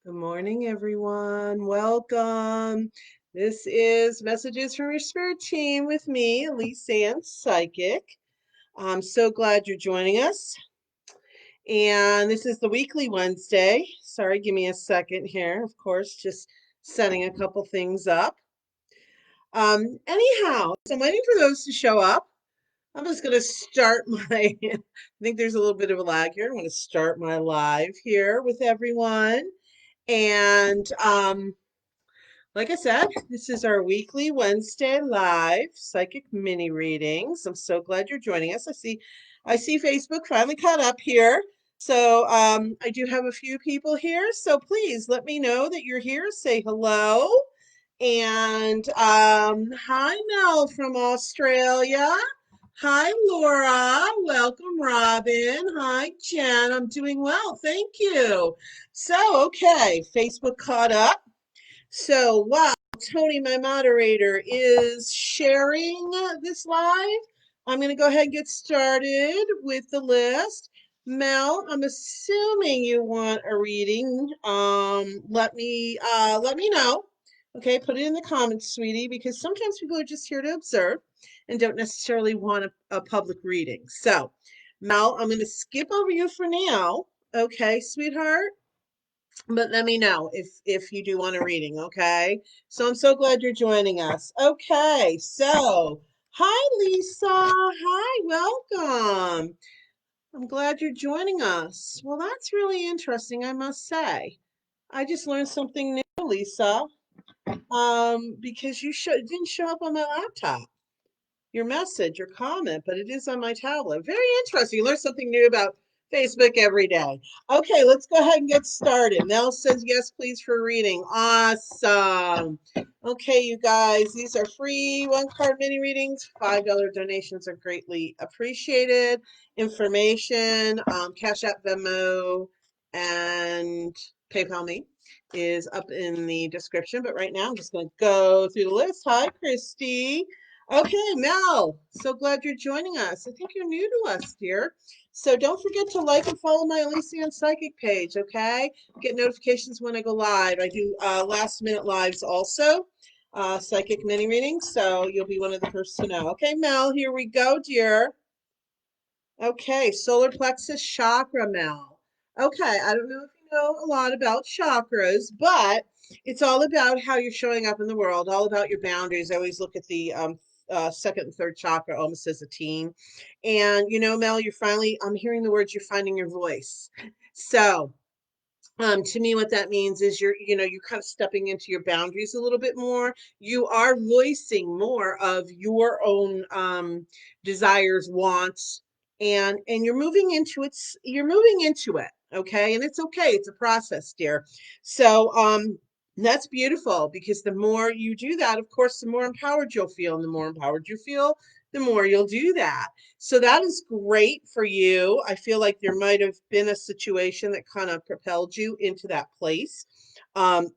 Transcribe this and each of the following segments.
Good morning, everyone. Welcome. This is Messages from Your Spirit Team with me, Elyse Ann Psychic. I'm so glad you're joining us. And this is the weekly Wednesday. Sorry, give me a second here. Of course, just setting a couple things up. Anyhow, so I'm waiting for those to show up. I'm just going to start I think there's a little bit of a lag here. I'm going to start my live here with everyone. And like I said, this is our weekly Wednesday live psychic mini readings. I'm so glad you're joining us. I see Facebook finally caught up here. So I do have a few people here. So please let me know that you're here. Say hello. And hi, Mel from Australia. Hi, Laura. Welcome, Robin. Hi, Jen. I'm doing well. Thank you. So, okay, Facebook caught up. So, while Tony, my moderator, is sharing this live, I'm going to go ahead and get started with the list. Mel, I'm assuming you want a reading. Let me know. Okay, put it in the comments, sweetie, because sometimes people are just here to observe and don't necessarily want a public reading. So, Mel, I'm going to skip over you for now. Okay, sweetheart? But let me know if you do want a reading, okay? So I'm so glad you're joining us. Okay, so hi Lisa. Hi, welcome. I'm glad you're joining us. Well, that's really interesting, I must say. I just learned something new, Lisa. Because didn't show up on my laptop. Your message, your comment, but it is on my tablet. Very interesting. You learn something new about Facebook every day. Okay, let's go ahead and get started. Mel says yes, please, for reading. Awesome. Okay, you guys, these are free one-card mini readings. $5 donations are greatly appreciated. Information, Cash App, Venmo, and PayPal me is up in the description. But right now, I'm just going to go through the list. Hi, Christy. Okay, Mel, so glad you're joining us. I think you're new to us, dear. So don't forget to like and follow my Elyse Ann Psychic page, okay? Get notifications when I go live. I do last minute lives also, psychic mini readings, so you'll be one of the first to know. Okay, Mel, here we go, dear. Okay, solar plexus chakra, Mel. Okay, I don't know if you know a lot about chakras, but it's all about how you're showing up in the world, all about your boundaries. I always look at the second and third chakra almost as a team. And Mel, I'm hearing the words, you're finding your voice. So, to me, what that means is you're kind of stepping into your boundaries a little bit more. You are voicing more of your own desires, wants, and you're moving into it, okay? And it's okay. It's a process, dear. So, that's beautiful because the more you do that, of course, the more empowered you'll feel, and the more empowered you feel, the more you'll do that. So that is great for you. I feel like there might have been a situation that kind of propelled you into that place. Um,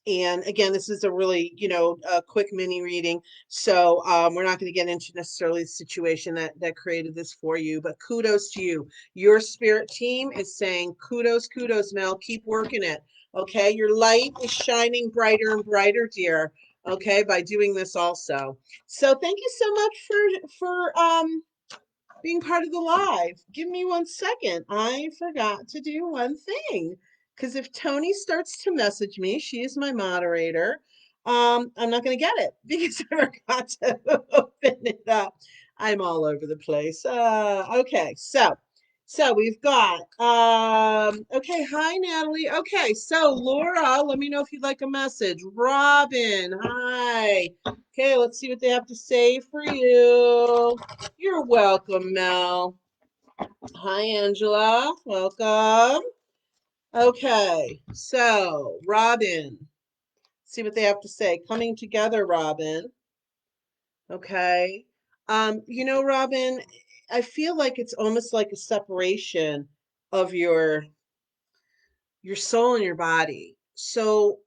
and again, this is a really, a quick mini reading. So we're not going to get into necessarily the situation that created this for you, but kudos to you. Your spirit team is saying kudos, kudos, Mel. Keep working it. Okay. Your light is shining brighter and brighter, dear. Okay. By doing this also. So thank you so much for being part of the live. Give me 1 second. I forgot to do one thing. Because if Tony starts to message me, she is my moderator. I'm not going to get it because I forgot to open it up. I'm all over the place. Okay, so we've got okay, hi Natalie. Okay, so Laura, let me know if you'd like a message. Robin, hi. Okay, let's see what they have to say for you. You're welcome, Mel. Hi, Angela. Welcome. Okay, so Robin, see what they have to say. Coming together, Robin. Okay. Robin, I feel like it's almost like a separation of your soul and your body. So,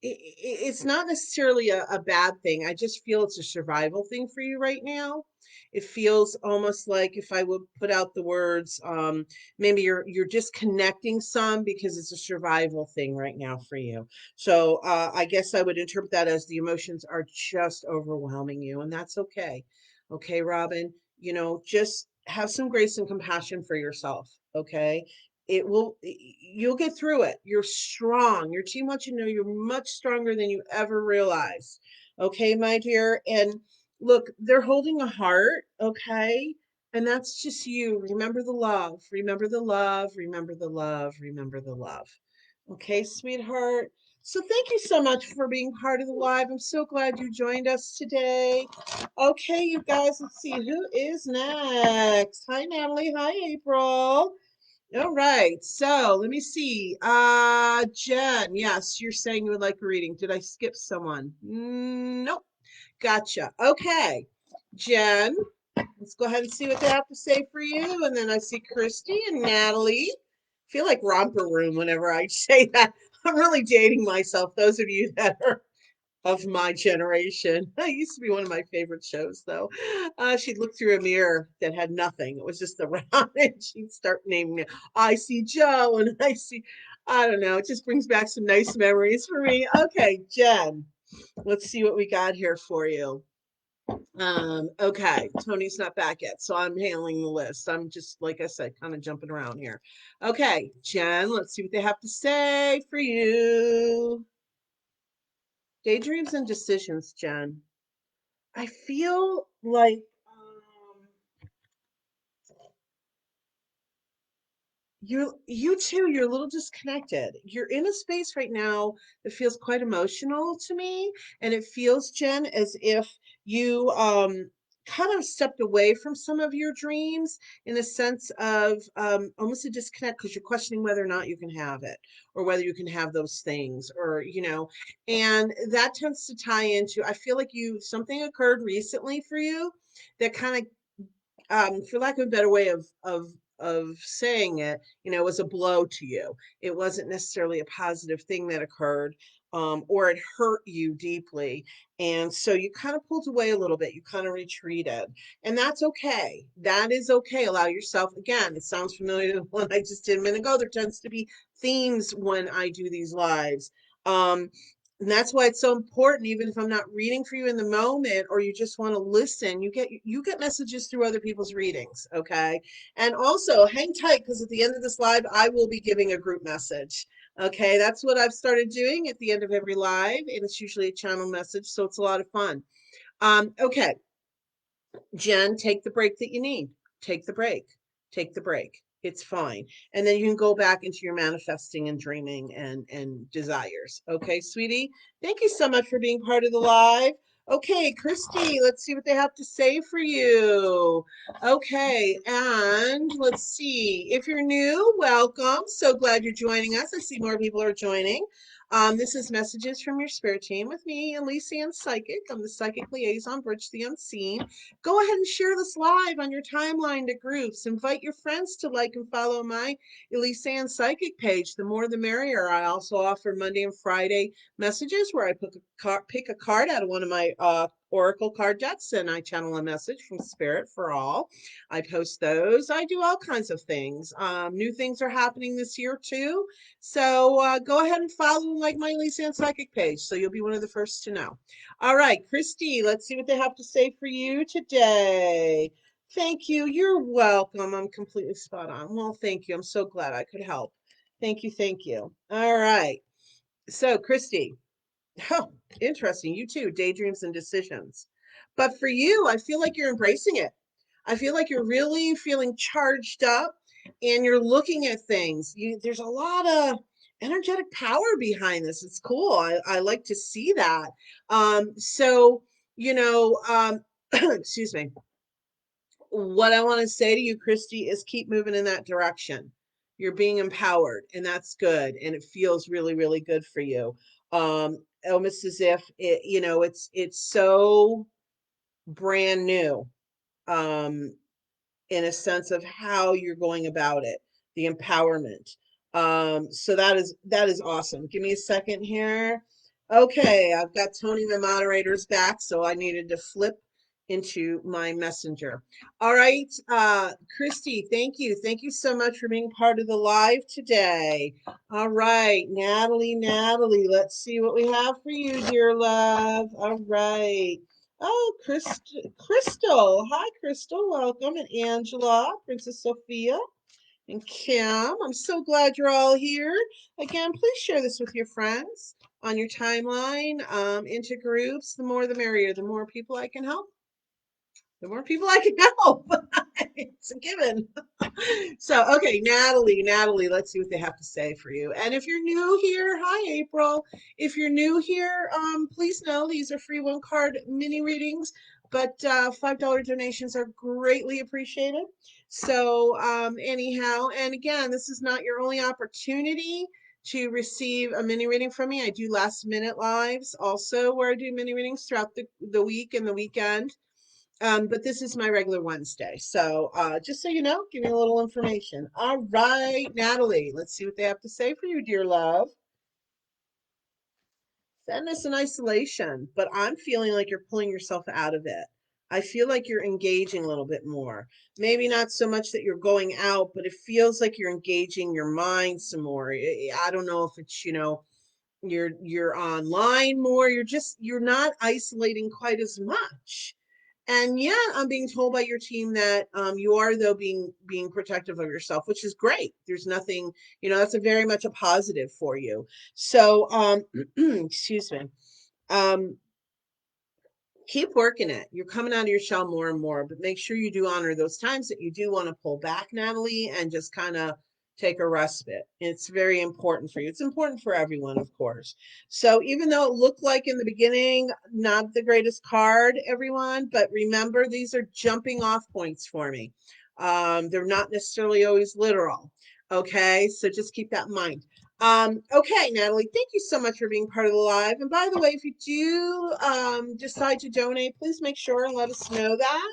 it's not necessarily a bad thing. I just feel it's a survival thing for you right now. It feels almost like if I would put out the words, maybe you're disconnecting some because it's a survival thing right now for you. So I guess I would interpret that as the emotions are just overwhelming you, and that's okay. Okay, Robin, just have some grace and compassion for yourself. Okay. You'll get through it. You're strong. Your team wants you to know you're much stronger than you ever realized. Okay, my dear. And look, they're holding a heart. Okay. And that's just you. Remember the love. Remember the love. Remember the love. Remember the love. Okay, sweetheart. So thank you so much for being part of the live. I'm so glad you joined us today. Okay, you guys, let's see who is next. Hi, Natalie. Hi, April. All right, so let me see. Jen, yes, you're saying you would like a reading. Did I skip someone? Nope. Gotcha. Okay, Jen, let's go ahead and see what they have to say for you. And then I see Christy and Natalie. I feel like romper room whenever I say that. I'm really dating myself. Those of you that are of my generation. It used to be one of my favorite shows, though. She'd look through a mirror that had nothing. It was just the round, and she'd start naming it. I see Joe, and I don't know. It just brings back some nice memories for me. Okay, Jen, let's see what we got here for you. Okay, Tony's not back yet, so I'm handling the list. I'm just, like I said, kind of jumping around here. Okay, Jen, let's see what they have to say for you. Daydreams and decisions, Jen. I feel like you too, you're a little disconnected. You're in a space right now that feels quite emotional to me, and it feels, Jen, as if you kind of stepped away from some of your dreams in a sense of almost a disconnect because you're questioning whether or not you can have it or whether you can have those things or and that tends to tie into I feel like you something occurred recently for you that kind of for lack of a better way of saying it, was a blow to you. It wasn't necessarily a positive thing that occurred, or it hurt you deeply, and so you kind of pulled away a little bit. You kind of retreated, and that's okay. That is okay. Allow yourself. Again, it sounds familiar to the one I just did a minute ago. There tends to be themes when I do these lives. And that's why it's so important, even if I'm not reading for you in the moment or you just want to listen, you get messages through other people's readings, okay? And also hang tight because at the end of this live, I will be giving a group message. Okay, that's what I've started doing at the end of every live, and it's usually a channel message, so it's a lot of fun. Okay, Jen, take the break that you need. Take the break. Take the break. It's fine. And then you can go back into your manifesting and dreaming and desires. Okay, sweetie? Thank you so much for being part of the live. Okay, Christy, let's see what they have to say for you. Okay, and let's see. If you're new, welcome. So glad you're joining us. I see more people are joining. This is Messages from Your Spirit Team with me, Elyse Ann Psychic. I'm the Psychic Liaison, Bridge the Unseen. Go ahead and share this live on your timeline to groups. Invite your friends to like and follow my Elyse Ann Psychic page. The more the merrier. I also offer Monday and Friday messages where I pick a card out of one of my Oracle card decks and I channel a message from Spirit for all. I post those. I do all kinds of things. New things are happening this year too. So go ahead and follow and like my Elyse Ann Psychic page so you'll be one of the first to know. All right, Christy, let's see what they have to say for you today. Thank you. You're welcome. I'm completely spot on. Well, thank you. I'm so glad I could help. Thank you. Thank you. All right. So, Christy, oh, interesting. You too, daydreams and decisions. But for you, I feel like you're embracing it. I feel like you're really feeling charged up and you're looking at things. There's a lot of energetic power behind this. It's cool. I like to see that. So, excuse me. What I want to say to you, Christy, is keep moving in that direction. You're being empowered, and that's good. And it feels really, really good for you. Almost as if it's so brand new. Um, in a sense of how you're going about it, the empowerment. So that is awesome. Give me a second here. Okay, I've got Tony the moderator's back, so I needed to flip into my messenger. All right, Christy, thank you. Thank you so much for being part of the live today. All right, Natalie, let's see what we have for you, dear love. All right. Oh, Crystal. Hi, Crystal. Welcome. And Angela, Princess Sophia, and Kim. I'm so glad you're all here. Again, please share this with your friends on your timeline, into groups. The more the merrier. The more people I can help, the more people I can help. It's a given. So, okay, Natalie, let's see what they have to say for you. And if you're new here, hi, April. If you're new here, please know these are free one card mini readings, but $5 donations are greatly appreciated. So, anyhow, and again, this is not your only opportunity to receive a mini reading from me. I do last minute lives also where I do mini readings throughout the week and the weekend. But this is my regular Wednesday. So just so you know, give you a little information. All right, Natalie, let's see what they have to say for you, dear love. Sadness and isolation, but I'm feeling like you're pulling yourself out of it. I feel like you're engaging a little bit more. Maybe not so much that you're going out, but it feels like you're engaging your mind some more. I don't know if it's, you're online more. You're not isolating quite as much. And yeah, I'm being told by your team that you are though being protective of yourself, which is great. There's nothing, that's a very much a positive for you. So excuse me. Um, keep working it. You're coming out of your shell more and more, but make sure you do honor those times that you do want to pull back, Natalie, and just kind of take a respite. It's very important for you. It's important for everyone, of course. So even though it looked like in the beginning, not the greatest card, everyone, but remember, these are jumping off points for me. They're not necessarily always literal. Okay, so just keep that in mind. Okay, Natalie, thank you so much for being part of the live. And by the way, if you do decide to donate, please make sure and let us know that.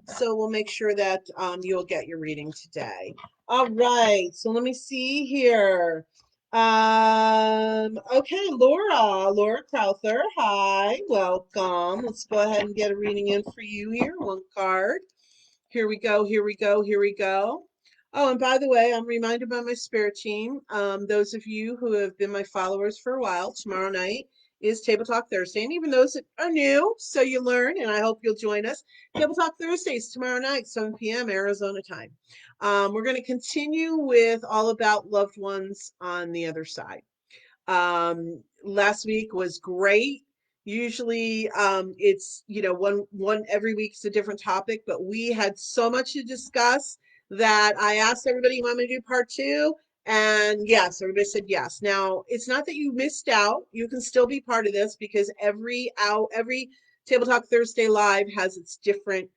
So we'll make sure that you'll get your reading today. All right, so let me see here. Okay, Laura Crowther, hi, welcome. Let's go ahead and get a reading in for you here. One card. Here we go, here we go, here we go. Oh, and by the way, I'm reminded by my spirit team, those of you who have been my followers for a while, tomorrow night is Table Talk Thursday. And even those that are new, so you learn, and I hope you'll join us. Table Talk Thursdays tomorrow night, 7 p.m. Arizona time. We're going to continue with all about loved ones on the other side. Last week was great. Usually, it's, one every week is a different topic, but we had so much to discuss that I asked everybody, you want me to do part two? And yes, everybody said yes. Now, it's not that you missed out. You can still be part of this because every Table Talk Thursday live has its different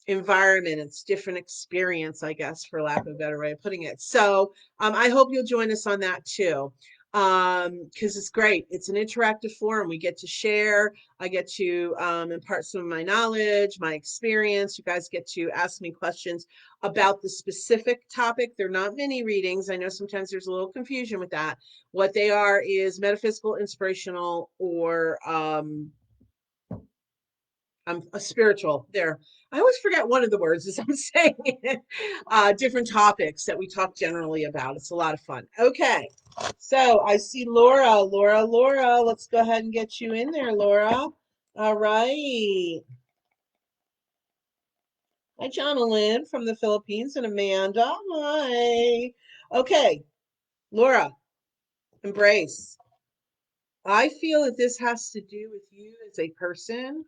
environment, it's different experience, I guess, for lack of a better way of putting it. So I hope you'll join us on that too, because it's great. It's an interactive forum. We get to share. I get to impart some of my knowledge, my experience. You guys get to ask me questions about the specific topic. They're not mini readings. I know sometimes there's a little confusion with that. What they are is metaphysical, inspirational, or I'm a spiritual there. I always forget one of the words as I'm saying it. Different topics that we talk generally about. It's a lot of fun. Okay, so I see Laura. Let's go ahead and get you in there, Laura. All right. Hi, Jonalyn from the Philippines and Amanda. Hi. Okay, Laura, embrace. I feel that this has to do with you as a person,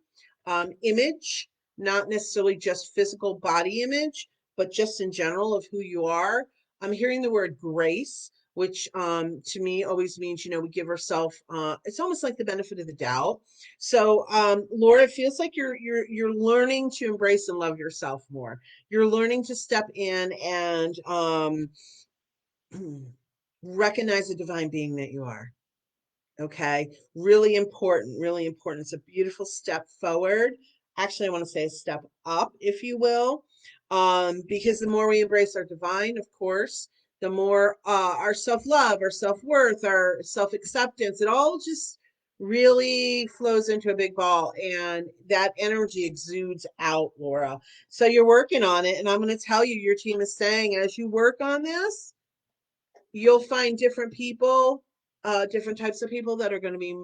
image, not necessarily just physical body image, but just in general of who you are. I'm hearing the word grace, which to me always means, we give ourselves. It's almost like the benefit of the doubt. So, Laura, it feels like you're learning to embrace and love yourself more. You're learning to step in and recognize the divine being that you are. Okay, really important, really important. It's a beautiful step forward. Actually, I want to say a step up, if you will, because the more we embrace our divine, of course, the more our self-love, our self-worth, our self-acceptance, it all just really flows into a big ball, and that energy exudes out, Laura. So you're working on it, and I'm going to tell you, your team is saying as you work on this, you'll find different people, different types of people that are going to be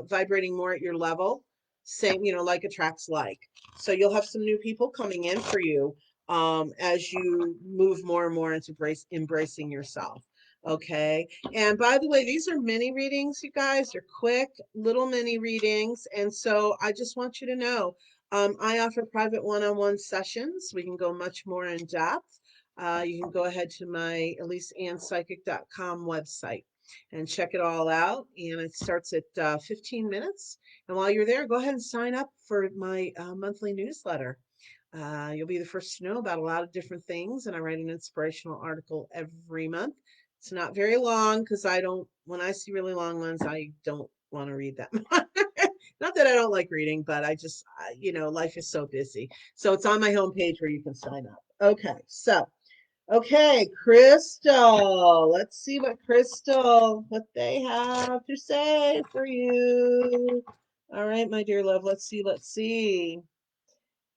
vibrating more at your level. Same, like attracts like. So you'll have some new people coming in for you as you move more and more into embracing yourself. Okay. And by the way, these are mini readings, you guys. They're quick, little mini readings. And so I just want you to know I offer private one-on-one sessions. We can go much more in depth. You can go ahead to my ElyseAnnPsychic.com website and check it all out. And it starts at 15 minutes. And while you're there, go ahead and sign up for my monthly newsletter. You'll be the first to know about a lot of different things. And I write an inspirational article every month. It's not very long because when I see really long ones, I don't want to read that much. Not that I don't like reading, but life is so busy. So it's on my homepage where you can sign up. Okay, Crystal. Let's see what they have to say for you. All right, my dear love. Let's see.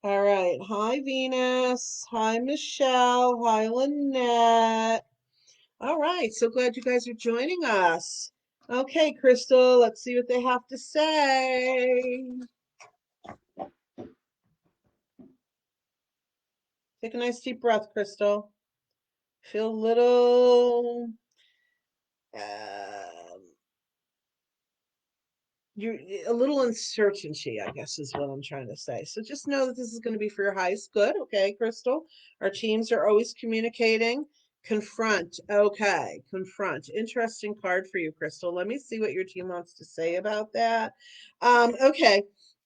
All right. Hi, Venus. Hi, Michelle. Hi, Lynette. All right. So glad you guys are joining us. Okay, Crystal. Let's see what they have to say. Take a nice deep breath, Crystal. Feel a little um, you're a little uncertainty, I guess is what I'm trying to say. So just know that this is going to be for your highest good. Okay, Crystal. Our teams are always communicating. Confront. Okay, confront. Interesting card for you, Crystal. Let me see what your team wants to say about that. Okay.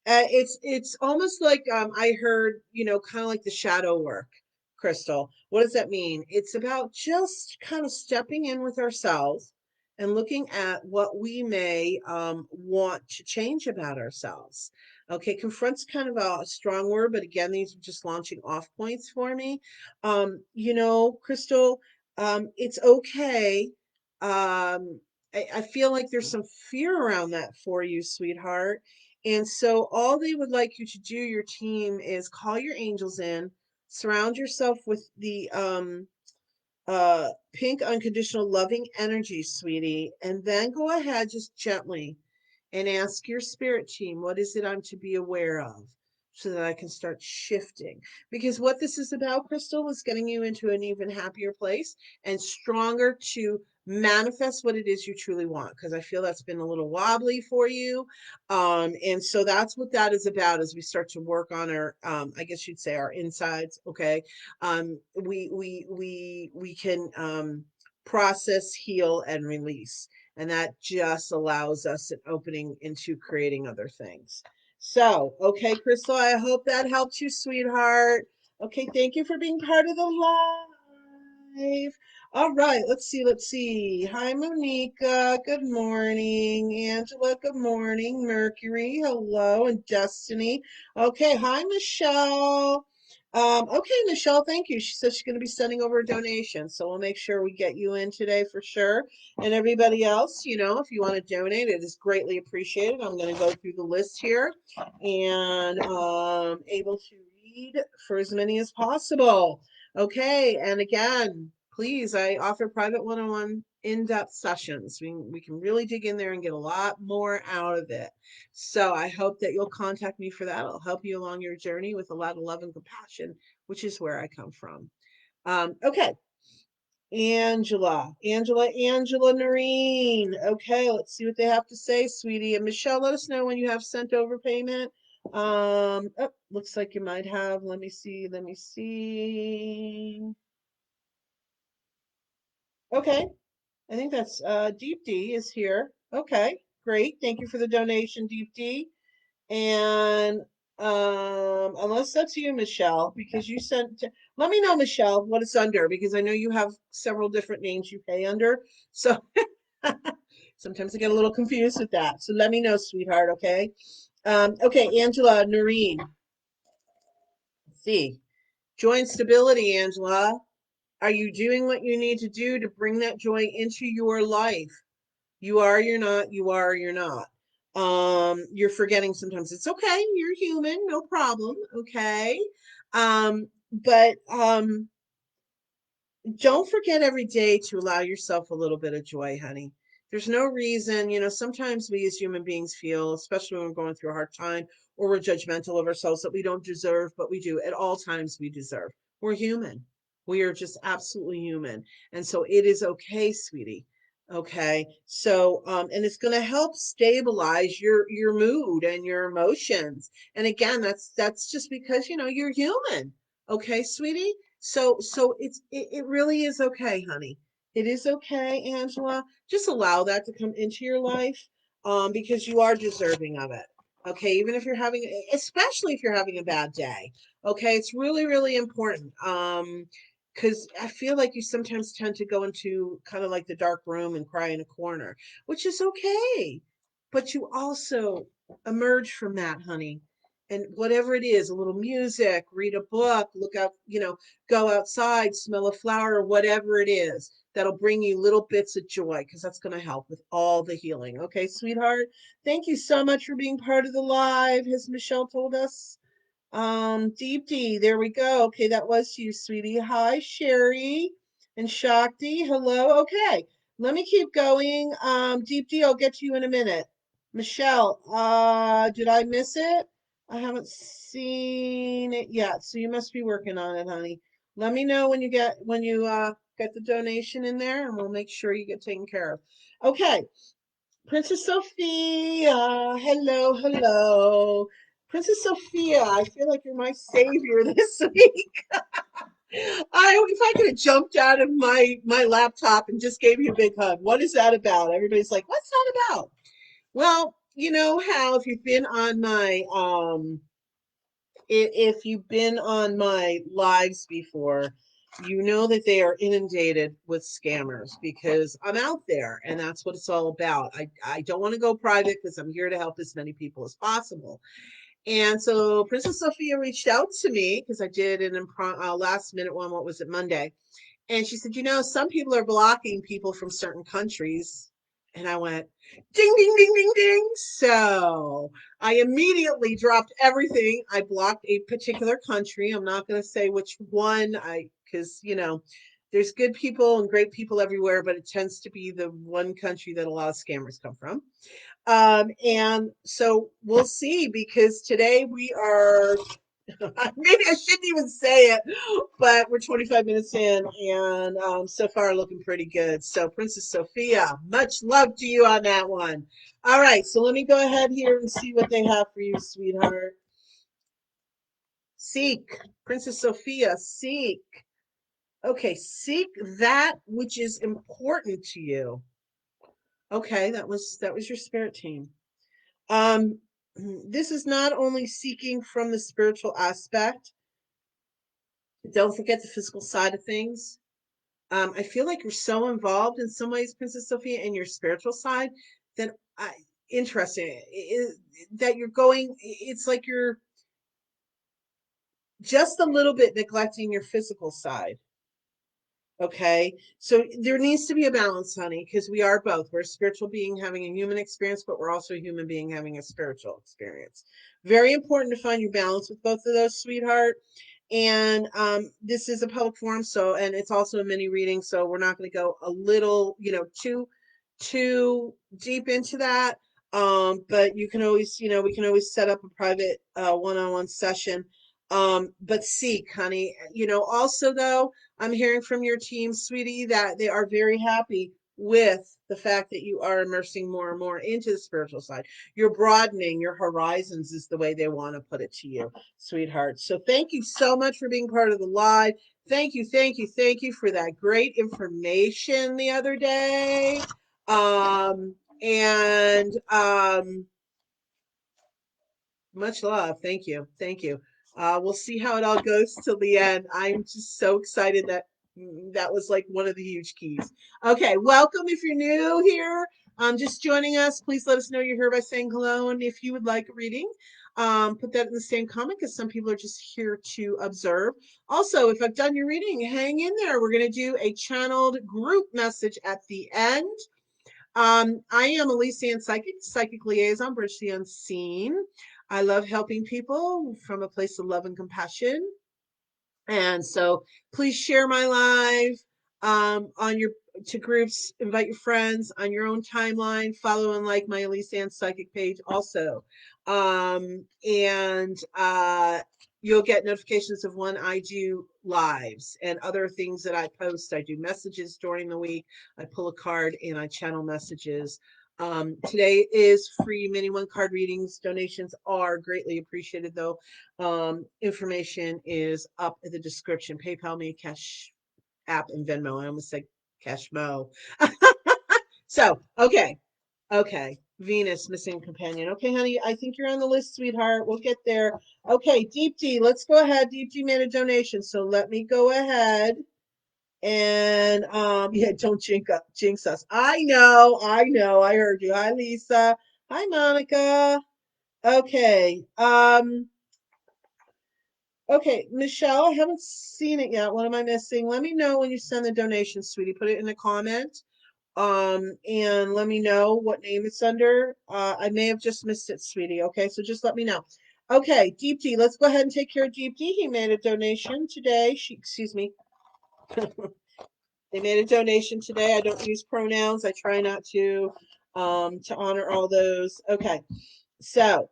It's almost like I heard, kind of like the shadow work, Crystal. What does that mean? It's about just kind of stepping in with ourselves and looking at what we may want to change about ourselves. Okay, confront's kind of a strong word, but again, these are just launching off points for me. Crystal, it's okay. I feel like there's some fear around that for you, sweetheart. And so, all they would like you to do, your team, is call your angels in, surround yourself with the pink unconditional loving energy, sweetie, and then go ahead just gently and ask your spirit team, what is it I'm to be aware of so that I can start shifting? Because what this is about, Crystal, is getting you into an even happier place and stronger to manifest what it is you truly want. Because I feel that's been a little wobbly for you. And so that's what that is about as we start to work on our, I guess you'd say our insides. Okay. We can process, heal, and release. And that just allows us an opening into creating other things. So, okay, Crystal, I hope that helps you, sweetheart. Okay, thank you for being part of the live. All right, let's see. Hi, Monica. Good morning. Angela, good morning. Mercury, hello. And Destiny. Okay, hi, Michelle. Okay, Michelle, thank you. She says she's going to be sending over a donation. So we'll make sure we get you in today for sure. And everybody else, if you want to donate, it is greatly appreciated. I'm going to go through the list here and able to read for as many as possible. Okay, and again, please, I offer private one-on-one in-depth sessions. We can really dig in there and get a lot more out of it. So I hope that you'll contact me for that. I'll help you along your journey with a lot of love and compassion, which is where I come from. Okay, Angela Noreen. Okay, let's see what they have to say, sweetie. And Michelle, let us know when you have sent over payment. Looks like you might have. Let me see. Okay, I think that's Deep D is here. Okay, great. Thank you for the donation, Deep D. And unless that's you, Michelle, because you sent, let me know, Michelle, what it's under, because I know you have several different names you pay under. So sometimes I get a little confused with that. So let me know, sweetheart, okay? Okay, Angela Noreen. Let's see. Joy and stability, Angela. Are you doing what you need to do to bring that joy into your life? You are, you're not, you are, you're not. You're forgetting sometimes. It's okay. You're human, no problem. Okay. But don't forget every day to allow yourself a little bit of joy, honey. There's no reason, sometimes we as human beings feel, especially when we're going through a hard time or we're judgmental of ourselves, that we don't deserve, but we do. At all times, we deserve. We're human. We are just absolutely human. And so it is okay, sweetie. Okay. So, and it's going to help stabilize your mood and your emotions. And again, that's just because, you're human. Okay, sweetie? So it really is okay, honey. It is okay, Angela. Just allow that to come into your life, because you are deserving of it. Okay, even if you're having, especially if you're having a bad day. Okay, it's really, really important. Because I feel like you sometimes tend to go into kind of like the dark room and cry in a corner, which is okay. But you also emerge from that, honey. And whatever it is, a little music, read a book, look out, go outside, smell a flower, whatever it is, that'll bring you little bits of joy, because that's going to help with all the healing. Okay, sweetheart? Thank you so much for being part of the live. Has Michelle told us? Deepti, there we go. Okay, that was you, sweetie. Hi, Sherry and Shakti. Hello. Okay, let me keep going. Deepti, I'll get to you in a minute. Michelle, did I miss it? I haven't seen it yet, so you must be working on it, honey. Let me know when you get the donation in there, and we'll make sure you get taken care of. Okay, Princess Sophia, hello, hello. Princess Sophia, I feel like you're my savior this week. If I could have jumped out of my laptop and just gave you a big hug. What is that about? Everybody's like, what's that about? Well, you know how if you've been on my if you've been on my lives before, you know that they are inundated with scammers because I'm out there and that's what it's all about. I don't want to go private because I'm here to help as many people as possible. And so Princess Sophia reached out to me because I did an last minute one. What was it, Monday? And she said, some people are blocking people from certain countries. And I went, ding, ding, ding, ding, ding. So I immediately dropped everything. I blocked a particular country. I'm not going to say which one, because, there's good people and great people everywhere, but it tends to be the one country that a lot of scammers come from. And so we'll see, because today we are, maybe I shouldn't even say it, but we're 25 minutes in and so far looking pretty good. So Princess Sophia, much love to you on that one. All right, so let me go ahead here and see what they have for you, sweetheart. Seek, Princess Sophia, seek. Okay, seek that which is important to you. Okay, that was your spirit team. Um, this is not only seeking from the spiritual aspect. Don't forget the physical side of things. I feel like you're so involved in some ways, Princess Sophia, in your spiritual side that interesting that you're going. It's like you're just a little bit neglecting your physical side. Okay, so there needs to be a balance, honey, because we are both. We're a spiritual being having a human experience, but we're also a human being having a spiritual experience. Very important to find your balance with both of those, sweetheart. And this is a public forum, so, and it's also a mini reading, so we're not going to go a little, too deep into that. But you can always, we can always set up a private one-on-one session. But seek, honey. Also though, I'm hearing from your team, sweetie, that they are very happy with the fact that you are immersing more and more into the spiritual side. You're broadening your horizons, is the way they want to put it to you, sweetheart. So thank you so much for being part of the live. Thank you, thank you, thank you for that great information the other day. And much love. Thank you. Thank you. We'll see how it all goes till the end. I'm just so excited that that was like one of the huge keys. Okay, welcome if you're new here. Just joining us. Please let us know you're here by saying hello. And if you would like a reading, put that in the same comment, because some people are just here to observe. Also, if I've done your reading, hang in there. We're going to do a channeled group message at the end. I am Elyse Ann Psychic, Psychic Liaison, Bridge the Unseen. I love helping people from a place of love and compassion. And so please share my live on your to groups, invite your friends on your own timeline, follow and like my Elyse Ann Psychic page also. And you'll get notifications of when I do lives and other things that I post. I do messages during the week. I pull a card and I channel messages. Today is free mini one card readings. Donations are greatly appreciated though. Information is up in the description. PayPal me, Cash App, and Venmo. I almost said Cashmo. So, okay. Venus, missing companion. Okay, honey, I think you're on the list, sweetheart. We'll get there. Okay, Deep D, let's go ahead. Deep D made a donation, so let me go ahead and yeah, don't jinx us. I know, I heard you. Hi, Lisa. Hi, Monica. Okay. Okay, Michelle, I haven't seen it yet. What am I missing? Let me know when you send the donation, sweetie. Put it in a comment. And let me know what name it's under. I may have just missed it, sweetie. Okay, so just let me know. Okay, Deep D, let's go ahead and take care of Deep D. He made a donation today. Excuse me. They made a donation today. I don't use pronouns. I try not to honor all those. Okay, so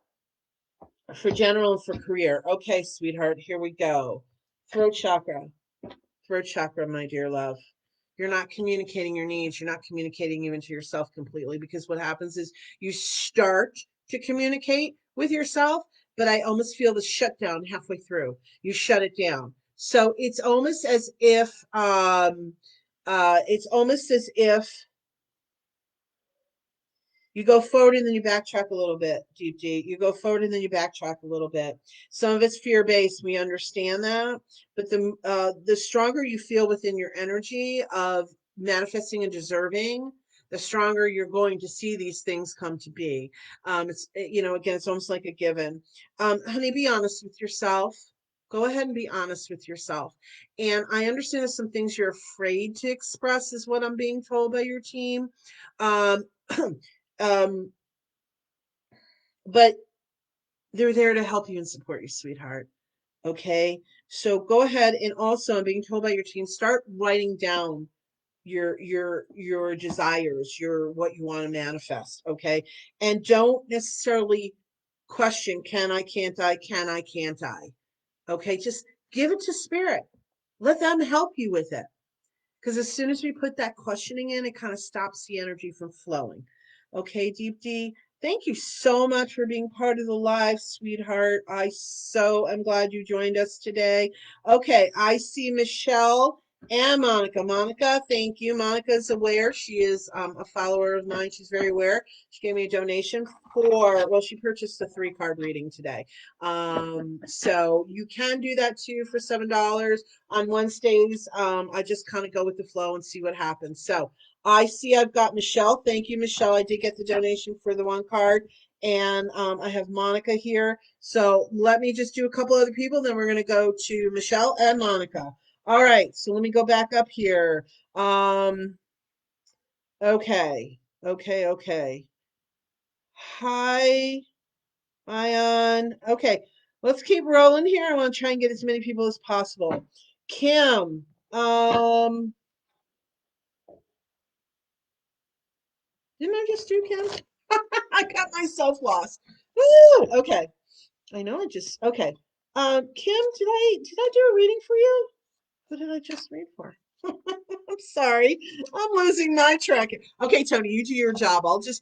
for general and for career. Okay, sweetheart, here we go. Throat chakra. Throat chakra, my dear love. You're not communicating your needs. You're not communicating even to yourself completely, because what happens is you start to communicate with yourself, but I almost feel the shutdown halfway through. You shut it down. So it's almost as if you go forward and then you backtrack a little bit, Deep D. You go forward and then you backtrack a little bit. Some of it's fear-based. We understand that, but the stronger you feel within your energy of manifesting and deserving, the stronger you're going to see these things come to be. Again, it's almost like a given. Honey, be honest with yourself. Go ahead and be honest with yourself. And I understand there's some things you're afraid to express, is what I'm being told by your team. Um, Um, but they're there to help you and support you, sweetheart. Okay. So go ahead, and also I'm being told by your team, start writing down your desires, your what you want to manifest. Okay. And don't necessarily question, can I, can't I, can I, can't I? Okay, just give it to spirit. Let them help you with it. Because as soon as we put that questioning in, it kind of stops the energy from flowing. Okay, Deep D, thank you so much for being part of the live, sweetheart. I so am glad you joined us today. Okay, I see Michelle and Monica. Monica, thank you. Monica is aware. She is a follower of mine. She's very aware. She gave me a donation she purchased a 3-card reading today. So you can do that too for $7 on Wednesdays. I just kind of go with the flow and see what happens. So I see I've got Michelle. Thank you, Michelle. I did get the donation for the 1 card. And I have Monica here. So let me just do a couple other people. Then we're going to go to Michelle and Monica. All right. So let me go back up here. Okay. Okay. Hi. Ion. Okay, let's keep rolling here. I want to try and get as many people as possible. Kim. Didn't I just do Kim? I got myself lost. Woo! Okay. I know I just okay. Kim, did I do a reading for you? What did I just read for? I'm sorry. I'm losing my track. Okay, Tony, you do your job. I'll just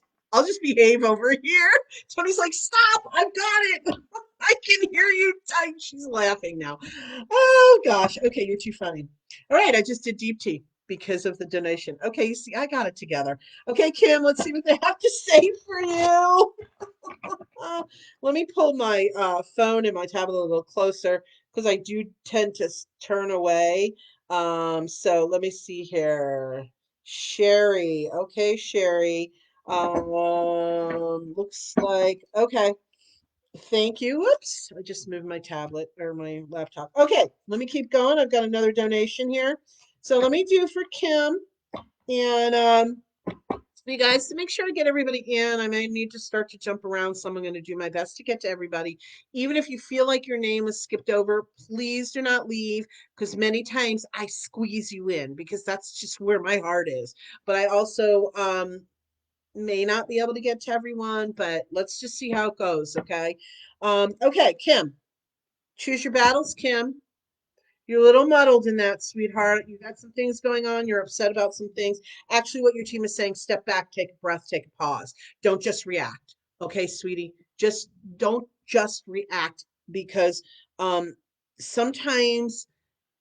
behave over here. Tony's like, stop, I've got it. I can hear you type. She's laughing now. Oh gosh. Okay, you're too funny. All right, I just did deep tea because of the donation. Okay, you see, I got it together. Okay, Kim, let's see what they have to say for you. Let me pull my phone and my tablet a little closer because I do tend to turn away. So let me see here. Sherry. Okay, Sherry. Looks like okay. Thank you. Whoops. I just moved my tablet or my laptop. Okay, let me keep going. I've got another donation here. So let me do for Kim. And You guys, to make sure to get everybody in, I may need to start to jump around, so I'm going to do my best to get to everybody. Even if you feel like your name was skipped over, please do not leave, because many times I squeeze you in because that's just where my heart is. But I also may not be able to get to everyone, but let's just see how it goes, okay? Okay, Kim, choose your battles, Kim. You're a little muddled in that, sweetheart. You got some things going on. You're upset about some things. Actually, what your team is saying, step back, take a breath, take a pause. Don't just react. Okay, sweetie? Just don't just react because sometimes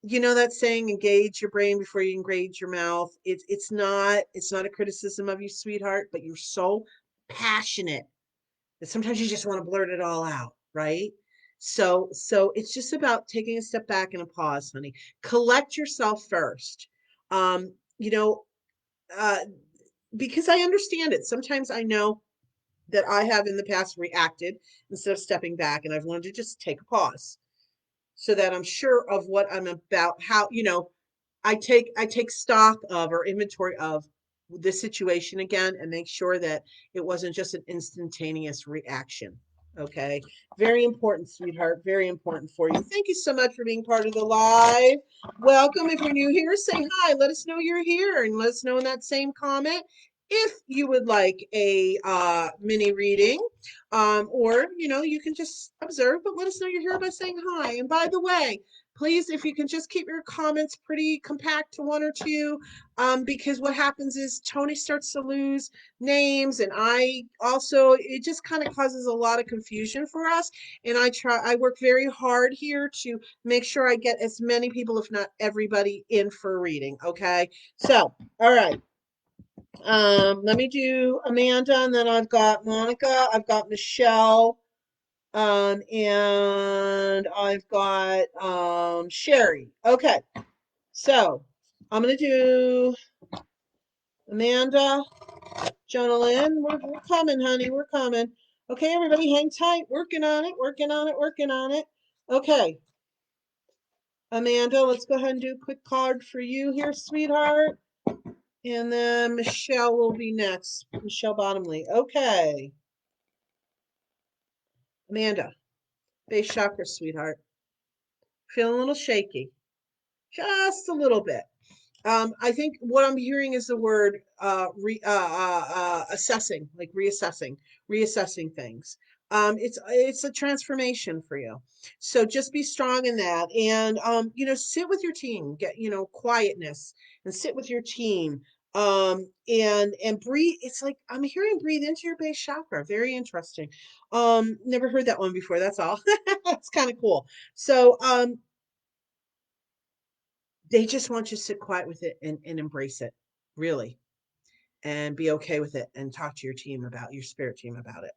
you know that saying, engage your brain before you engage your mouth. It's not a criticism of you, sweetheart, but you're so passionate that sometimes you just want to blurt it all out, right? So it's just about taking a step back and a pause, honey. Collect yourself first. You know, uh, because I understand it. Sometimes I know that I have in the past reacted instead of stepping back, and I've learned to just take a pause so that I'm sure of what I'm about, how, I take stock of or inventory of the situation again and make sure that it wasn't just an instantaneous reaction. Okay. Very important, sweetheart. Very important for you. Thank you so much for being part of the live. Welcome. If you're new here, say hi. Let us know you're here and let us know in that same comment if you would like a mini reading. Or, you can just observe, but let us know you're here by saying hi. And by the way, please, if you can just keep your comments pretty compact to one or two, because what happens is Tony starts to lose names, and it just kind of causes a lot of confusion for us. And I work very hard here to make sure I get as many people, if not everybody, in for a reading. Okay. So, all right. Let me do Amanda, and then I've got Monica, I've got Michelle, and I've got Sherry. Okay, so I'm gonna do Amanda, Jonalyn. We're coming, honey. We're coming. Okay, everybody, hang tight. Working on it. Working on it. Working on it. Okay, Amanda, let's go ahead and do a quick card for you here, sweetheart. And then Michelle will be next. Michelle Bottomley. Okay, Amanda, base chakra, sweetheart. Feeling a little shaky, just a little bit. I think what I'm hearing is the word assessing, like reassessing things. It's a transformation for you. So just be strong in that, and sit with your team. Get quietness and sit with your team. And breathe. It's like I'm hearing breathe into your base chakra. Very interesting. Never heard that one before. That's all. That's kind of cool. So they just want you to sit quiet with it and embrace it, really, and be okay with it and talk to your spirit team about it.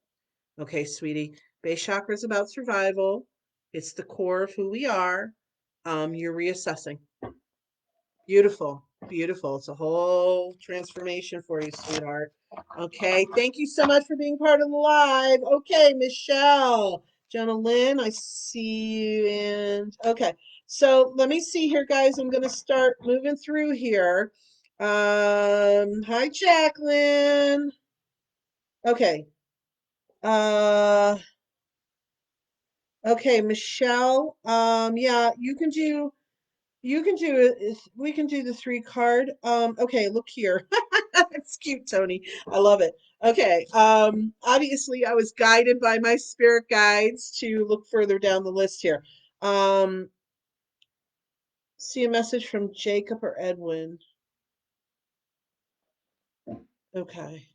Okay, sweetie. Base chakra is about survival. It's the core of who we are. You're reassessing. Beautiful, beautiful. It's a whole transformation for you, sweetheart. Okay, thank you so much for being part of the live. Okay, Michelle, Jenna Lynn, I see you. And okay, so let me see here, guys. I'm going to start moving through here. Hi, Jacqueline. Okay. Uh, okay, Michelle. Yeah, you can do it. We can do the 3 card. Okay, look here. It's cute, Tony. I love it. Okay. Obviously I was guided by my spirit guides to look further down the list here. Um, see a message from Jacob or Edwin. Okay.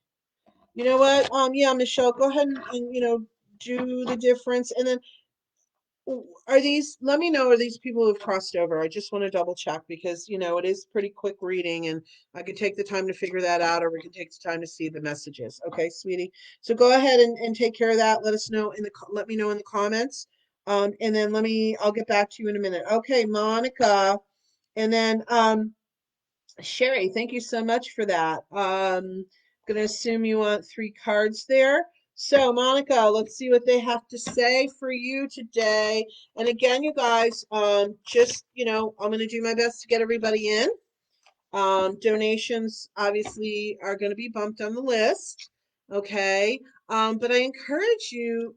You know what? Yeah, Michelle, go ahead and do the difference. And then let me know, are these people who've crossed over? I just want to double check because, it is pretty quick reading and I could take the time to figure that out, or we can take the time to see the messages. Okay, sweetie. So go ahead and take care of that. Let me know in the comments. And then I'll get back to you in a minute. Okay, Monica. And then, Sherry, thank you so much for that. Going to assume you want 3 cards there. So, Monica, let's see what they have to say for you today. And again, you guys, I'm going to do my best to get everybody in. Donations obviously are going to be bumped on the list. Okay. But I encourage you,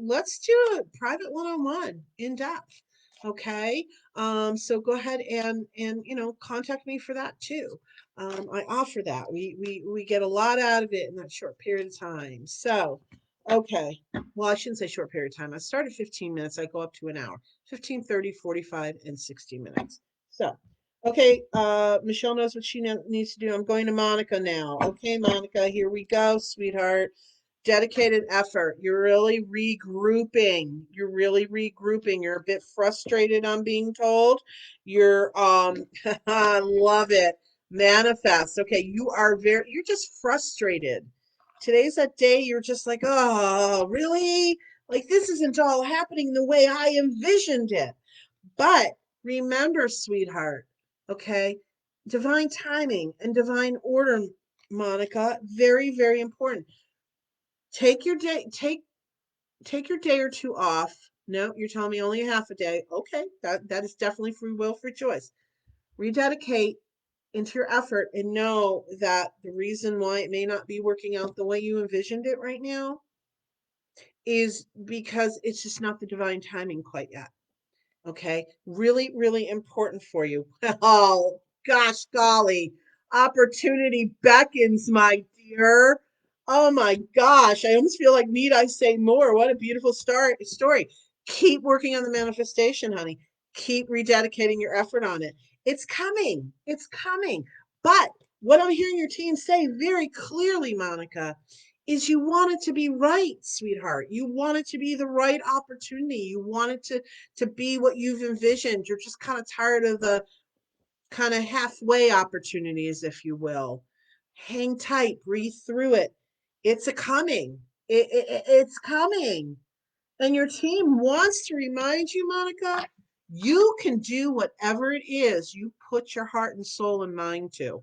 let's do a private one-on-one in depth. Okay. So go ahead and contact me for that too. I offer that. We get a lot out of it in that short period of time. So, okay. Well, I shouldn't say short period of time. I started 15 minutes. I go up to an hour, 15, 30, 45, and 60 minutes. So, okay, Michelle knows what she needs to do. I'm going to Monica now. Okay, Monica, here we go, sweetheart. Dedicated effort. You're really regrouping. You're really regrouping. You're a bit frustrated, I'm being told. I love it. Manifest. Okay, you're just frustrated. Today's that day you're just like, oh, really? Like this isn't all happening the way I envisioned it. But remember, sweetheart, okay, divine timing and divine order, Monica, very, very important. Take your day, take your day or two off. No, you're telling me only a half a day. Okay, that is definitely free will, free choice. Rededicate into your effort and know that the reason why it may not be working out the way you envisioned it right now is because it's just not the divine timing quite yet. Okay, really, really important for you. Oh, gosh, golly, opportunity beckons, my dear. Oh my gosh, I almost feel like need I say more? What a beautiful story. Keep working on the manifestation, honey. Keep rededicating your effort on it. It's coming. It's coming. But what I'm hearing your team say very clearly, Monica, is you want it to be right, sweetheart. You want it to be the right opportunity. You want it to be what you've envisioned. You're just kind of tired of the kind of halfway opportunities, if you will. Hang tight, breathe through it. It's a coming. It's coming. And your team wants to remind you, Monica, you can do whatever it is you put your heart and soul and mind to.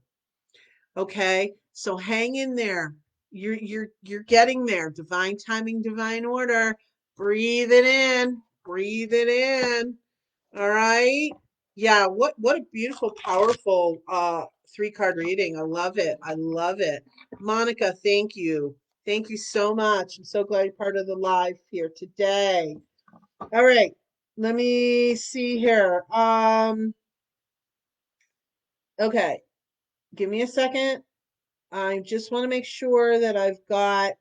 Okay, so hang in there. You're getting there. Divine timing, divine order. Breathe it in. Breathe it in. All right. Yeah, what a beautiful, powerful three-card reading. I love it. I love it. Monica, thank you. Thank you so much. I'm so glad you're part of the live here today. All right. Let me see here. Okay. Give me a second. I just want to make sure that I've got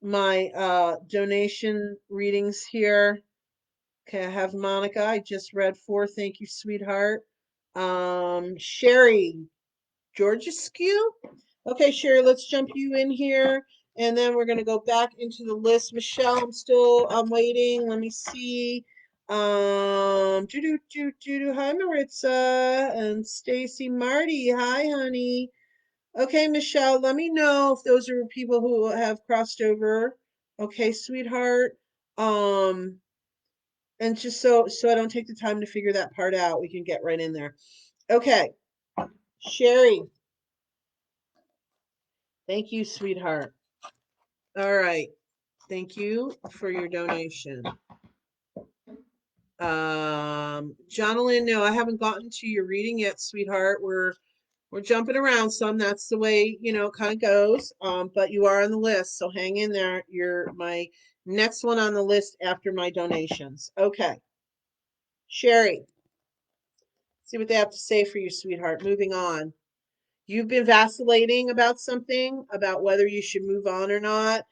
my donation readings here. Okay, I have Monica. I just read four. Thank you, sweetheart. Sherry, Georgia Skew. Okay, Sherry, let's jump you in here. And then we're going to go back into the list. Michelle, I'm waiting. Let me see. Hi, Maritza and Stacy Marty. Hi, honey. Okay, Michelle, let me know if those are people who have crossed over. Okay, sweetheart. Um, and just so I don't take the time to figure that part out, we can get right in there. Okay, Sherry, thank you, sweetheart. All right, thank you for your donation. Jonalyn, no, I haven't gotten to your reading yet, sweetheart. We're jumping around some. That's the way, it kind of goes. But you are on the list, so hang in there. You're my next one on the list after my donations. Okay. Sherry, see what they have to say for you, sweetheart. Moving on. You've been vacillating about something, about whether you should move on or not.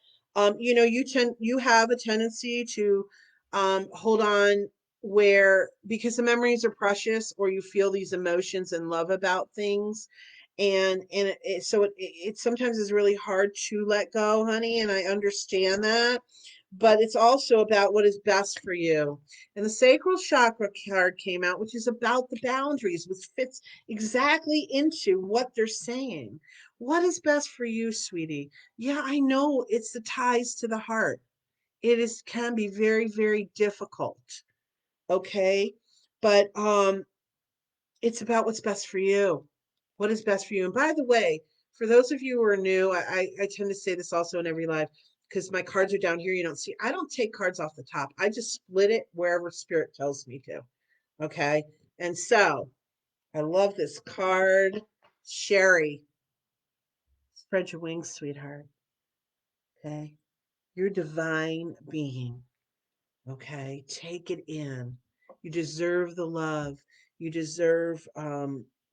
You have a tendency to hold on where because the memories are precious, or you feel these emotions and love about things, and it sometimes is really hard to let go, honey, and I understand that. But it's also about what is best for you. And the sacral chakra card came out, which is about the boundaries, which fits exactly into what they're saying. What is best for you, sweetie? Yeah, I know it's the ties to the heart. Can be very, very difficult. Okay. But it's about what's best for you. What is best for you? And by the way, for those of you who are new, I tend to say this also in every live because my cards are down here. You don't see, I don't take cards off the top. I just split it wherever spirit tells me to. Okay. And so I love this card. Sherry, spread your wings, sweetheart. Okay. You're divine being. Okay. Take it in. You deserve the love. You deserve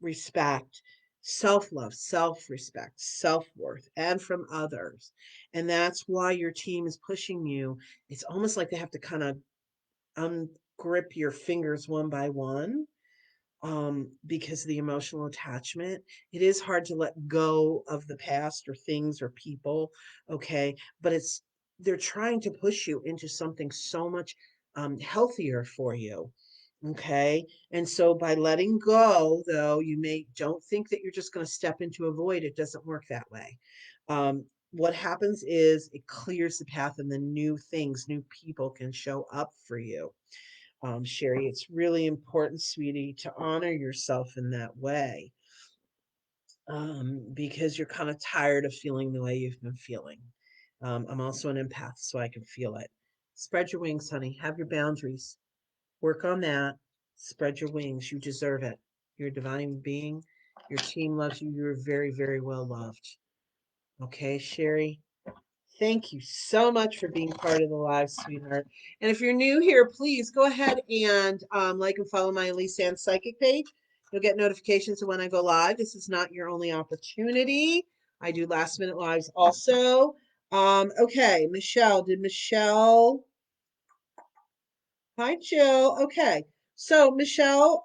respect, self love, self respect, self worth, and from others. And that's why your team is pushing you. It's almost like they have to kind of ungrip your fingers one by one, because of the emotional attachment. It is hard to let go of the past or things or people, okay? But they're trying to push you into something so much healthier for you, okay? And so by letting go, though, don't think that you're just going to step into a void. It doesn't work that way. What happens is it clears the path, and then new things, new people can show up for you. Sherry, it's really important, sweetie, to honor yourself in that way, because you're kind of tired of feeling the way you've been feeling. I'm also an empath, so I can feel it. Spread your wings, honey. Have your boundaries. Work on that. Spread your wings. You deserve it. You're a divine being. Your team loves you. You're very, very well loved. Okay, Sherry? Thank you so much for being part of the live, sweetheart. And if you're new here, please go ahead and like and follow my Elyse Ann Psychic page. You'll get notifications of when I go live. This is not your only opportunity. I do last minute lives also. Okay, Michelle. Did Michelle? Hi, Jill. Okay. So, Michelle,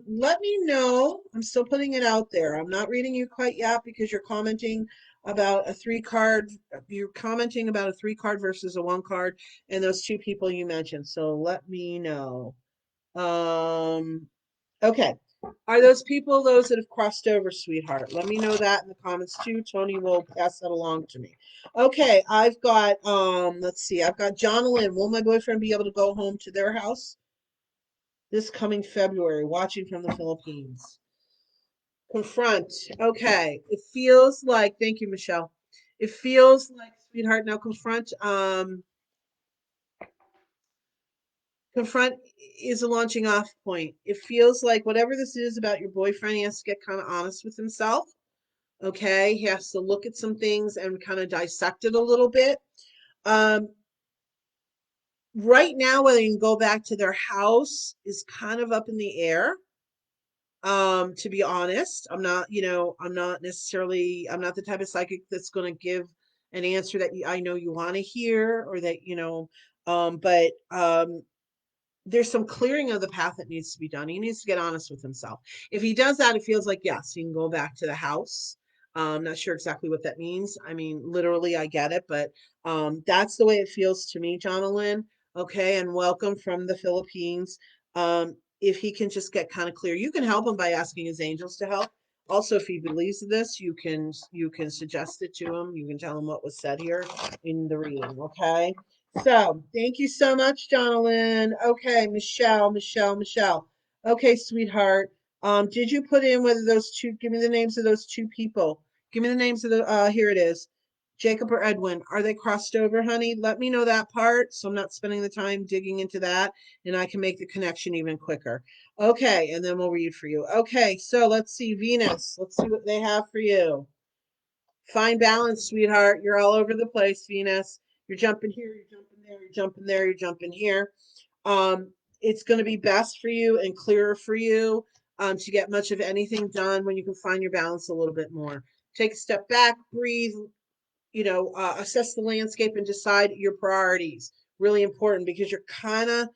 let me know. I'm still putting it out there. I'm not reading you quite yet because about a three card, you're commenting about a three card versus a one card, and those two people you mentioned. So let me know. Okay. Are those people those that have crossed over, sweetheart? Let me know that in the comments too. Tony will pass that along to me. Okay, I've got let's see, I've got John and Lynn. Will my boyfriend be able to go home to their house this coming February, watching from the Philippines? Confront. Okay. It feels like, thank you, Michelle. It feels like, sweetheart, now confront is a launching off point. It feels like whatever this is about your boyfriend, he has to get kind of honest with himself. Okay. He has to look at some things and kind of dissect it a little bit. Um, right now, whether you can go back to their house is kind of up in the air. To be honest, I'm not the type of psychic that's going to give an answer that I know you want to hear, or that, but there's some clearing of the path that needs to be done. He needs to get honest with himself. If he does that, it feels like, yes, he can go back to the house. Not sure exactly what that means. I mean, literally, I get it, but that's the way it feels to me, Jonalyn. Okay, and welcome from the Philippines. If he can just get kind of clear, you can help him by asking his angels to help. Also, if he believes this, you can suggest it to him. You can tell him what was said here in the reading. Okay. So thank you so much, Jonalyn. Okay, Michelle. Okay, sweetheart. Did you put in whether those two, give me the names of those two people. Give me the names of here it is. Jacob or Edwin. Are they crossed over, honey? Let me know that part so I'm not spending the time digging into that, and I can make the connection even quicker. Okay, and then we'll read for you. Okay, so let's see, Venus. Let's see what they have for you. Find balance, sweetheart. You're all over the place, Venus. You're jumping here, you're jumping there, you're jumping there, you're jumping here. It's going to be best for you and clearer for you to get much of anything done when you can find your balance a little bit more. Take a step back, breathe, assess the landscape and decide your priorities. Really important because you're kind of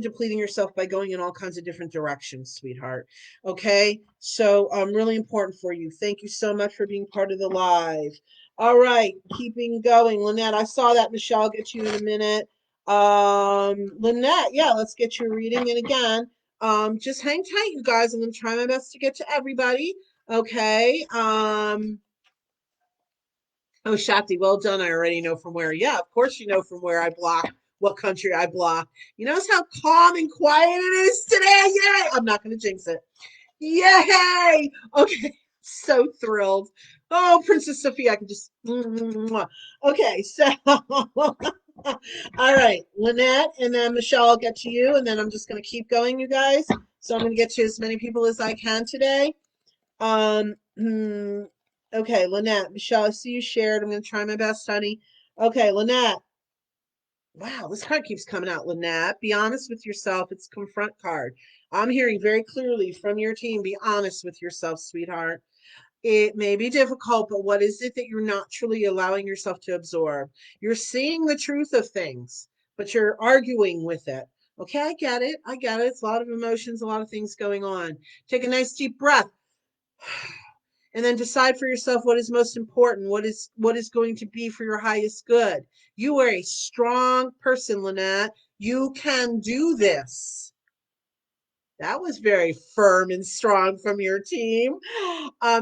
depleting yourself by going in all kinds of different directions, sweetheart. Okay, so really important for you. Thank you so much for being part of the live. All right, keeping going. Lynette, I saw that. Michelle, I'll get you in a minute. Lynette, yeah, let's get you reading. And again, just hang tight, you guys. I'm going to try my best to get to everybody. Okay. Oh, Shakti, well done. I already know from where. Yeah, of course you know from where I block, what country I block. You notice how calm and quiet it is today? Yay! I'm not going to jinx it. Yay! Okay, so thrilled. Oh, Princess Sophia, I can just. Okay, so. All right, Lynette, and then Michelle, I'll get to you, and then I'm just going to keep going, you guys. So I'm going to get to as many people as I can today. Okay, Lynette, Michelle, I see you shared. I'm going to try my best, honey. Okay, Lynette. Wow, this card keeps coming out, Lynette. Be honest with yourself. It's confront card. I'm hearing very clearly from your team, be honest with yourself, sweetheart. It may be difficult, but what is it that you're not truly allowing yourself to absorb? You're seeing the truth of things, but you're arguing with it. Okay, I get it. I get it. It's a lot of emotions, a lot of things going on. Take a nice deep breath and then decide for yourself what is most important, what is going to be for your highest good. You are a strong person, Lynette. You can do this. That was very firm and strong from your team.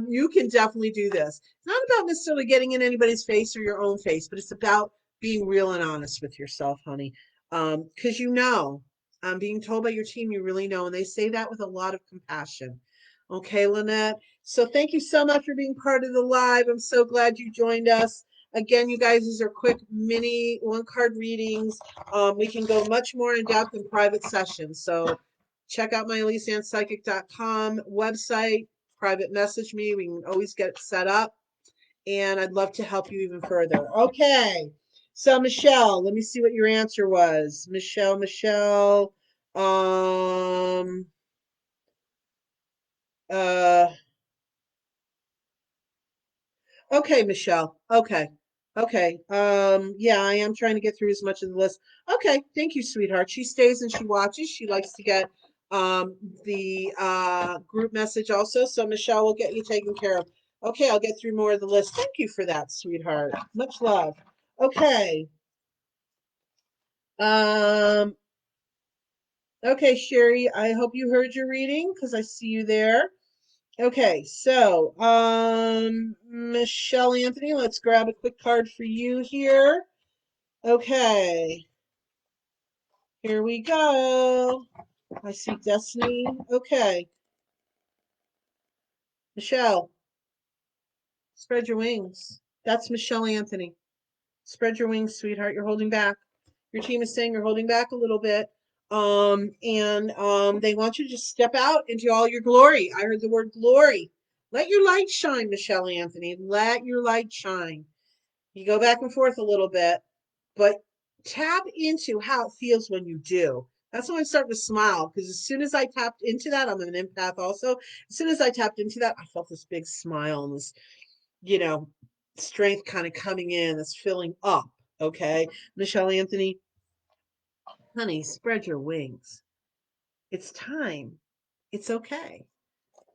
You can definitely do this. It's not about necessarily getting in anybody's face or your own face, but it's about being real and honest with yourself, honey. Because you know, being told by your team, you really know, and they say that with a lot of compassion. Okay, Lynette. So thank you so much for being part of the live. I'm so glad you joined us. Again, you guys, these are quick mini one card readings. We can go much more in depth in private sessions. So check out my ElyseAnnPsychic.com website, private message me. We can always get it set up. And I'd love to help you even further. Okay. So Michelle, let me see what your answer was. Michelle, um, uh, okay, Michelle. Okay. Okay. Yeah, I am trying to get through as much of the list. Okay, thank you, sweetheart. She stays and she watches. She likes to get the group message also. So Michelle will get you taken care of. Okay, I'll get through more of the list. Thank you for that, sweetheart. Much love. Okay. Um, okay, Sherry, I hope you heard your reading because I see you there. Okay, so Michelle Anthony, let's grab a quick card for you here. Okay, here we go. I see Destiny. Okay, Michelle, spread your wings. That's Michelle Anthony. Spread your wings, sweetheart. You're holding back. Your team is saying you're holding back a little bit. They want you to just step out into all your glory. I heard the word glory. Let your light shine, Michelle Anthony. Let your light shine. You go back and forth a little bit, but tap into how it feels when you do. That's when I'm starting to smile because as soon as I tapped into that, I'm an empath also. As soon as I tapped into that, I felt this big smile and this, you know, strength kind of coming in, this filling up. Okay. Michelle Anthony, honey, spread your wings. It's time. It's okay.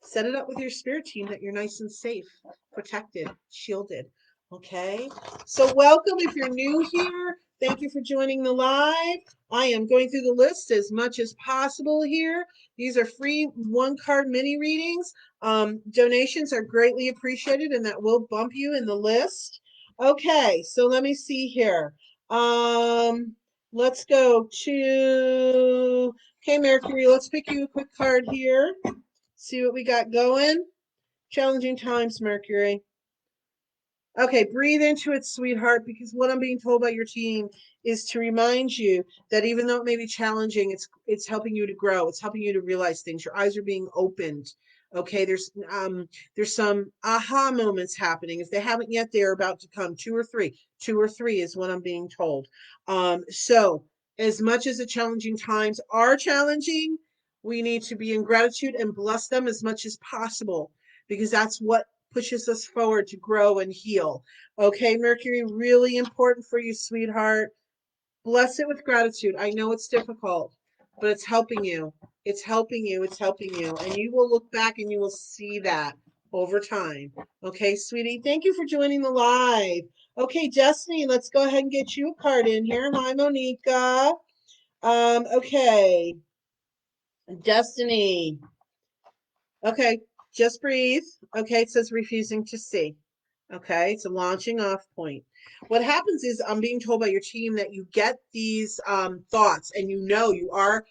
Set it up with your spirit team that you're nice and safe, protected, shielded. Okay. So welcome if you're new here. Thank you for joining the live. I am going through the list as much as possible here. These are free one card mini readings. Donations are greatly appreciated and that will bump you in the list. Okay, so let me see here. Let's go to, okay, Mercury, let's pick you a quick card here. See what we got going. Challenging times, Mercury. Okay, breathe into it, sweetheart, because what I'm being told by your team is to remind you that even though it may be challenging, it's helping you to grow. It's helping you to realize things. Your eyes are being opened. Okay, there's some aha moments happening. If they haven't yet, they are about to come. Two or three. Two or three is what I'm being told. So as much as the challenging times are challenging, we need to be in gratitude and bless them as much as possible because that's what pushes us forward to grow and heal. Okay, Mercury, really important for you, sweetheart. Bless it with gratitude. I know it's difficult, but it's helping you. It's helping you. It's helping you. And you will look back and you will see that over time. Okay, sweetie. Thank you for joining the live. Okay, Destiny, let's go ahead and get you a card in here. Hi, Monica. Okay. Destiny. Okay, just breathe. Okay, it says refusing to see. Okay, it's a launching off point. What happens is I'm being told by your team that you get these thoughts and you know you're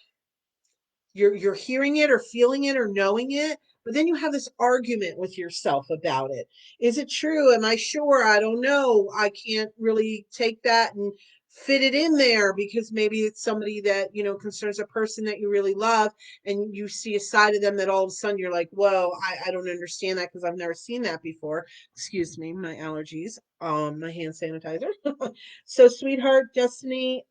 hearing it or feeling it or knowing it, but then you have this argument with yourself about it. Is it true? Am I sure? I don't know. I can't really take that and fit it in there because maybe it's somebody that, concerns a person that you really love, and you see a side of them that all of a sudden you're like, whoa, I don't understand that because I've never seen that before. Excuse me, my allergies, my hand sanitizer. So, sweetheart, Destiny,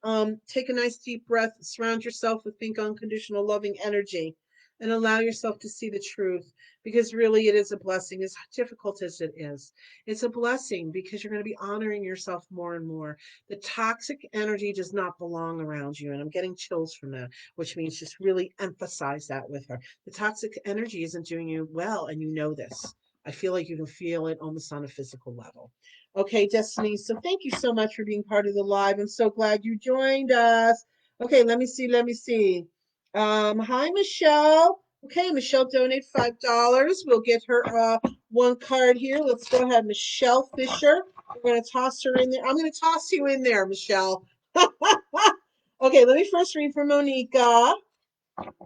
take a nice deep breath, surround yourself with pink unconditional loving energy, and allow yourself to see the truth, because really it is a blessing, as difficult as it is. It's a blessing because you're going to be honoring yourself more and more. The toxic energy does not belong around you. And I'm getting chills from that, which means just really emphasize that with her. The toxic energy isn't doing you well, and you know this. I feel like you can feel it almost on a physical level. Okay, Destiny. So thank you so much for being part of the live. I'm so glad you joined us. Okay, let me see. Let me see. Hi, Michelle. Okay, Michelle donated $5. We'll get her one card here. Let's go ahead, Michelle Fisher. We're going to toss her in there. I'm going to toss you in there, Michelle. Okay, let me first read for Monica. All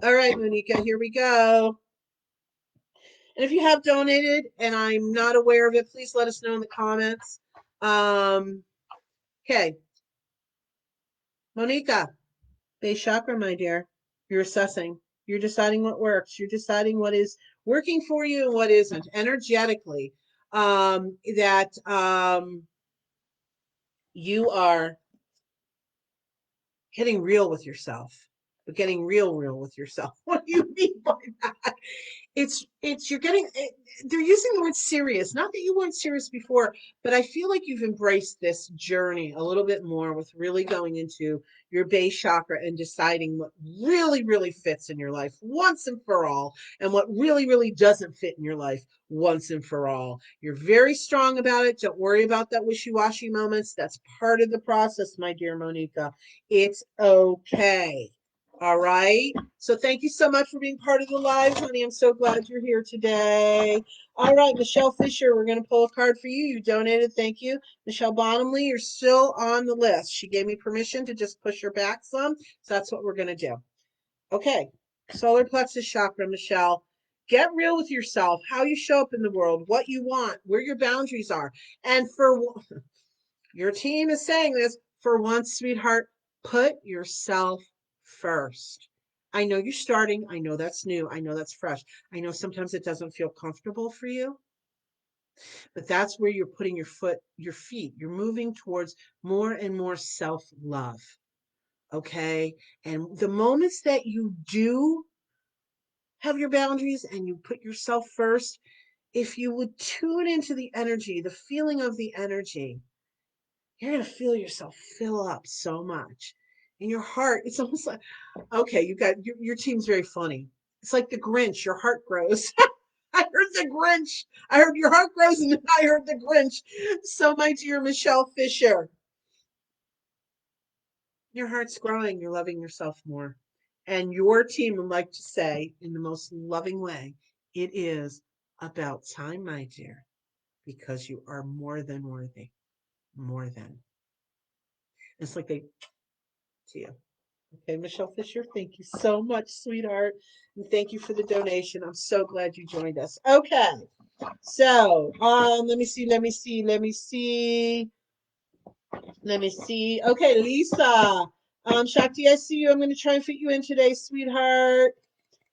right, Monica, here we go. And if you have donated and I'm not aware of it, please let us know in the comments. Okay, Monica, base chakra, my dear. You're assessing. You're deciding what works. You're deciding what is working for you and what isn't energetically. That you are getting real with yourself, but getting real with yourself. What do you mean by that? It's you're getting they're using the word serious. Not that you weren't serious before, but I feel like you've embraced this journey a little bit more with really going into your base chakra and deciding what really fits in your life once and for all, and what really doesn't fit in your life once and for all. You're very strong about it. Don't worry about that wishy-washy moments. That's part of the process, my dear Monica. It's okay. All right. So thank you so much for being part of the live, honey. I'm so glad you're here today. All right, Michelle Fisher, we're going to pull a card for you. You donated. Thank you. Michelle Bottomley, you're still on the list. She gave me permission to just push her back some. So that's what we're going to do. Okay. Solar plexus chakra, Michelle. Get real with yourself, how you show up in the world, what you want, where your boundaries are. And for your team is saying this, for once, sweetheart, put yourself first. I know you're starting. I know that's new. I know that's fresh. I know sometimes it doesn't feel comfortable for you, but that's where you're putting your feet. You're moving towards more and more self-love. Okay. And the moments that you do have your boundaries and you put yourself first, if you would tune into the energy, the feeling of the energy, you're going to feel yourself fill up so much in your heart. It's almost like, okay, you got your team's very funny. It's like the Grinch. Your heart grows. I heard the Grinch. I heard your heart grows, and then I heard the Grinch. So, my dear Michelle Fisher, your heart's growing. You're loving yourself more. And your team would like to say, in the most loving way, it is about time, my dear, because you are more than worthy. More than. It's like they to you. Okay, Michelle Fisher, thank you so much, sweetheart. And thank you for the donation. I'm so glad you joined us. Okay. So, let me see, let me see, let me see, let me see. Okay, Lisa. Shakti, I see you. I'm going to try and fit you in today, sweetheart.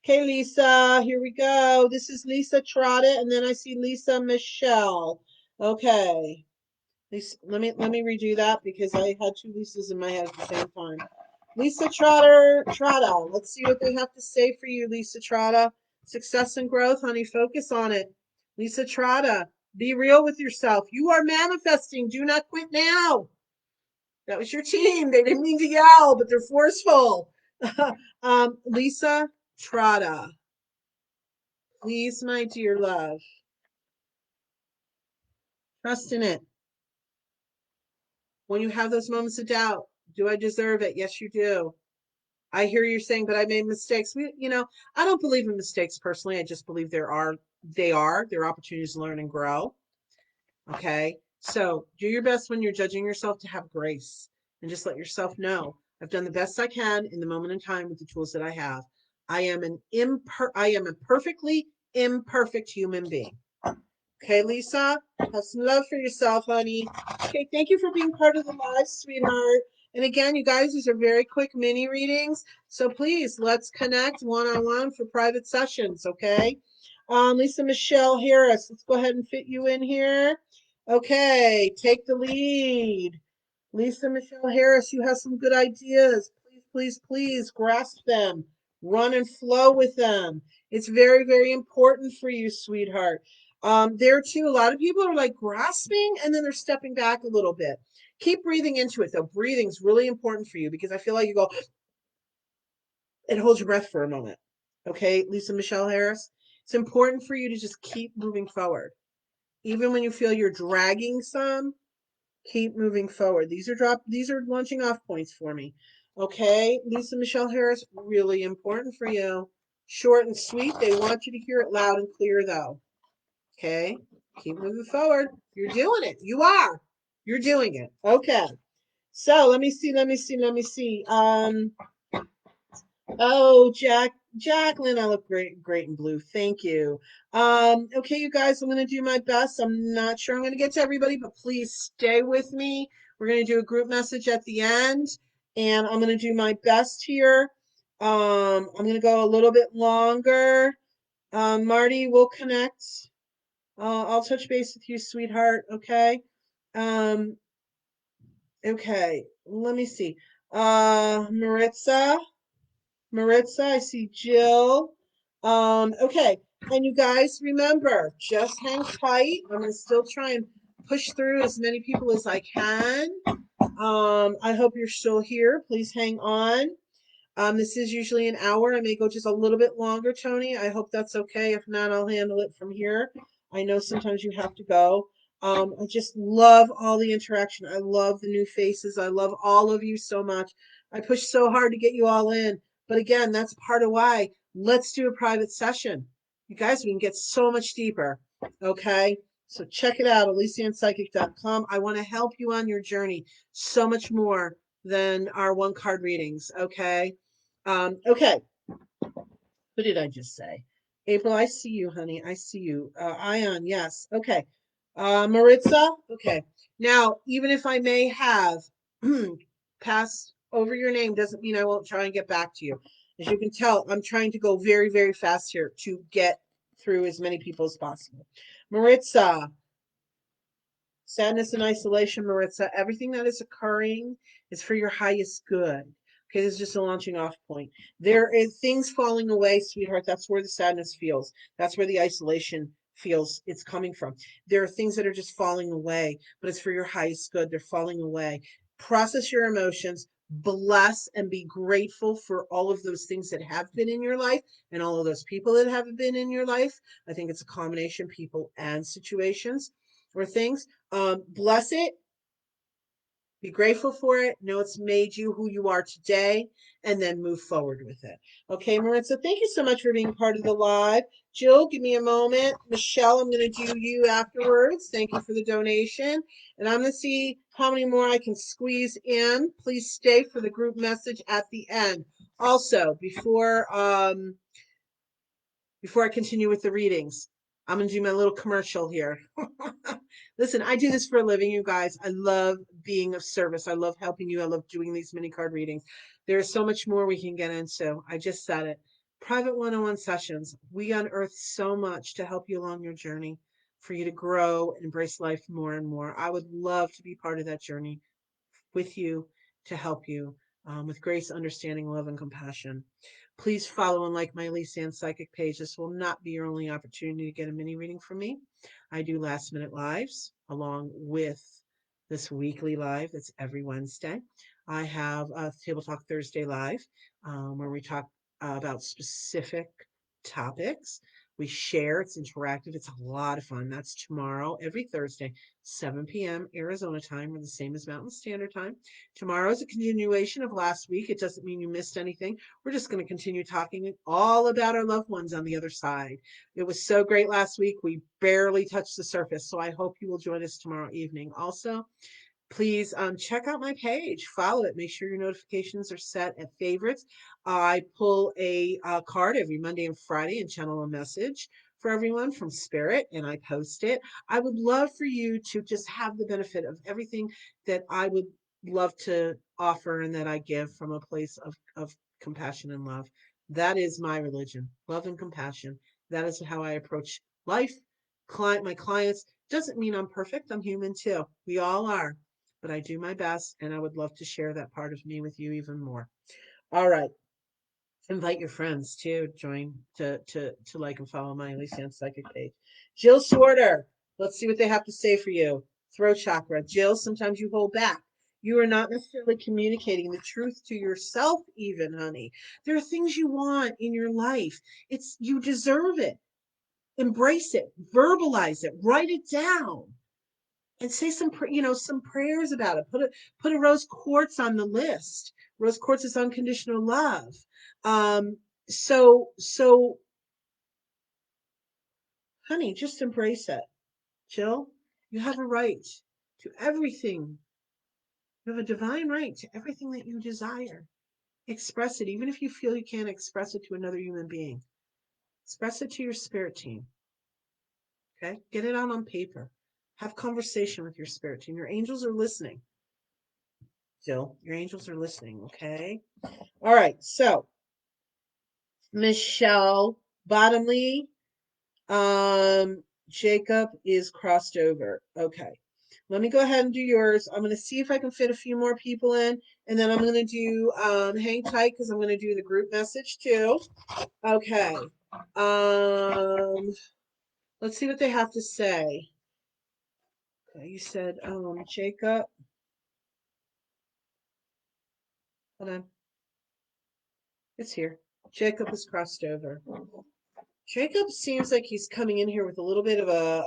Okay, Lisa, here we go. This is Lisa Trotta, and then I see Lisa Michelle. Okay. Lisa, let me redo that because I had two Lisas in my head at the same time. Lisa Trotta. Let's see what they have to say for you, Lisa Trotta. Success and growth, honey. Focus on it. Lisa Trotta, be real with yourself. You are manifesting. Do not quit now. That was your team. They didn't mean to yell, but they're forceful. Lisa Trotta, please, my dear love, trust in it. When you have those moments of doubt, do I deserve it? Yes, you do. I hear you saying, but I made mistakes. I don't believe in mistakes personally. I just believe there are opportunities to learn and grow. Okay. So do your best when you're judging yourself to have grace and just let yourself know I've done the best I can in the moment in time with the tools that I have. I am a perfectly imperfect human being. Okay, Lisa, have some love for yourself, honey. Okay, thank you for being part of the live, sweetheart. And again, you guys, these are very quick mini readings. So please, let's connect one-on-one for private sessions, okay? Lisa Michelle Harris, let's go ahead and fit you in here. Okay, take the lead. Lisa Michelle Harris, you have some good ideas. Please, please, please grasp them. Run and flow with them. It's very, very important for you, sweetheart. There too, a lot of people are like grasping and then they're stepping back a little bit. Keep breathing into it though. Breathing is really important for you because I feel like you go and hold your breath for a moment. Okay, Lisa Michelle Harris, it's important for you to just keep moving forward. Even when you feel you're dragging some, keep moving forward. These are launching off points for me. Okay, Lisa Michelle Harris, really important for you. Short and sweet. They want you to hear it loud and clear though. Okay, keep moving forward. You're doing it. You are. You're doing it. Okay. So let me see. Oh, Jacqueline, I look great in blue. Thank you. Okay, you guys, I'm gonna do my best. I'm not sure I'm gonna get to everybody, but please stay with me. We're gonna do a group message at the end, and I'm gonna do my best here. I'm gonna go a little bit longer. Marty, we'll connect. I'll touch base with you, sweetheart. Okay. Um, okay. Let me see. Maritza, I see Jill. Okay. And you guys remember, just hang tight. I'm gonna still try and push through as many people as I can. I hope you're still here. Please hang on. This is usually an hour. I may go just a little bit longer, Tony. I hope that's okay. If not, I'll handle it from here. I know sometimes you have to go. I just love all the interaction. I love the new faces. I love all of you so much. I pushed so hard to get you all in. But again, that's part of why. Let's do a private session. You guys, we can get so much deeper. Okay? So check it out, ElyseAnnPsychic.com. I want to help you on your journey so much more than our one card readings. Okay? Okay, what did I just say? April, I see you, honey. I see you. Ion, yes. Okay. Maritza, okay. Now, even if I may have passed over your name, doesn't mean I won't try and get back to you. As you can tell, I'm trying to go very, very fast here to get through as many people as possible. Maritza, sadness and isolation, Maritza, everything that is occurring is for your highest good. Okay, this is just a launching off point. There is things falling away, sweetheart. That's where the sadness feels. That's where the isolation feels it's coming from. There are things that are just falling away, but it's for your highest good. They're falling away. Process your emotions, bless and be grateful for all of those things that have been in your life and all of those people that have been in your life. I think it's a combination, people and situations or things. Bless it, be grateful for it, know it's made you who you are today, and then move forward with it. Okay, Maritza, thank you so much for being part of the live. Jill, give me a moment. Michelle, I'm going to do you afterwards. Thank you for the donation. And I'm going to see how many more I can squeeze in. Please stay for the group message at the end. Also, before I continue with the readings, I'm going to do my little commercial here. Listen, I do this for a living, you guys. I love being of service. I love helping you. I love doing these mini card readings. There's so much more we can get into. I just said it. Private one-on-one sessions. We unearth so much to help you along your journey, for you to grow and embrace life more and more. I would love to be part of that journey with you to help you with grace, understanding, love, and compassion. Please follow and like my Elyse Ann Psychic page. This will not be your only opportunity to get a mini reading from me. I do last minute lives along with this weekly live that's every Wednesday. I have a Table Talk Thursday live where we talk about specific topics. We share, it's interactive, it's a lot of fun. That's tomorrow, every Thursday, 7 p.m. Arizona time, or the same as Mountain Standard Time. Tomorrow is a continuation of last week. It doesn't mean you missed anything. We're just going to continue talking all about our loved ones on the other side. It was so great last week. We barely touched the surface. So I hope you will join us tomorrow evening. Also, please check out my page, follow it, make sure your notifications are set at favorites. I pull a card every Monday and Friday and channel a message for everyone from Spirit, and I post it. I would love for you to just have the benefit of everything that I would love to offer and that I give from a place of compassion and love. That is my religion, love and compassion. That is how I approach life. My clients, doesn't mean I'm perfect. I'm human too. We all are. But I do my best, and I would love to share that part of me with you even more. All right. Invite your friends too. Join to like and follow my Elyse Ann Psychic page. Jill Swarter. Let's see what they have to say for you. Throat chakra. Jill, sometimes you hold back. You are not necessarily communicating the truth to yourself, even, honey. There are things you want in your life. It's you deserve it. Embrace it. Verbalize it. Write it down and say some prayers about it. Put a rose quartz on the list. Rose quartz is unconditional love. um so honey, just embrace it. Jill, you have a right to everything. You have a divine right to everything that you desire. Express it, even if you feel you can't express it to another human being. Express it to your spirit team. Okay, get it out on paper. Have conversation with your spirit team. Your angels are listening. Jill, your angels are listening. Okay. All right, so Michelle Bottomley, Jacob is crossed over. Okay, let me go ahead and do yours. I'm going to see if I can fit a few more people in, and then I'm going to do hang tight because I'm going to do the group message too. Okay, let's see what they have to say. Okay, you said Jacob. Hold on, it's here. Jacob is crossed over. Jacob seems like he's coming in here with a little bit of a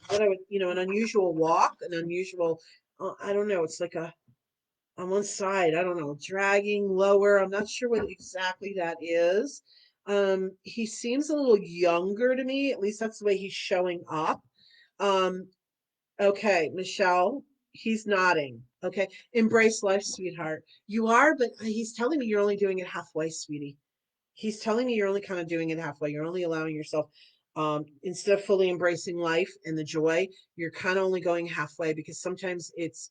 what I would, an unusual walk, an unusual I don't know, it's like a on one side, I don't know, dragging lower. I'm not sure what exactly that is. He seems a little younger to me, at least that's the way he's showing up. Um, okay, Michelle, he's nodding. Okay, embrace life, sweetheart. You are, but he's telling me you're only doing it halfway, sweetie. He's telling me you're only kind of doing it halfway. You're only allowing yourself, instead of fully embracing life and the joy, you're kind of only going halfway because sometimes it's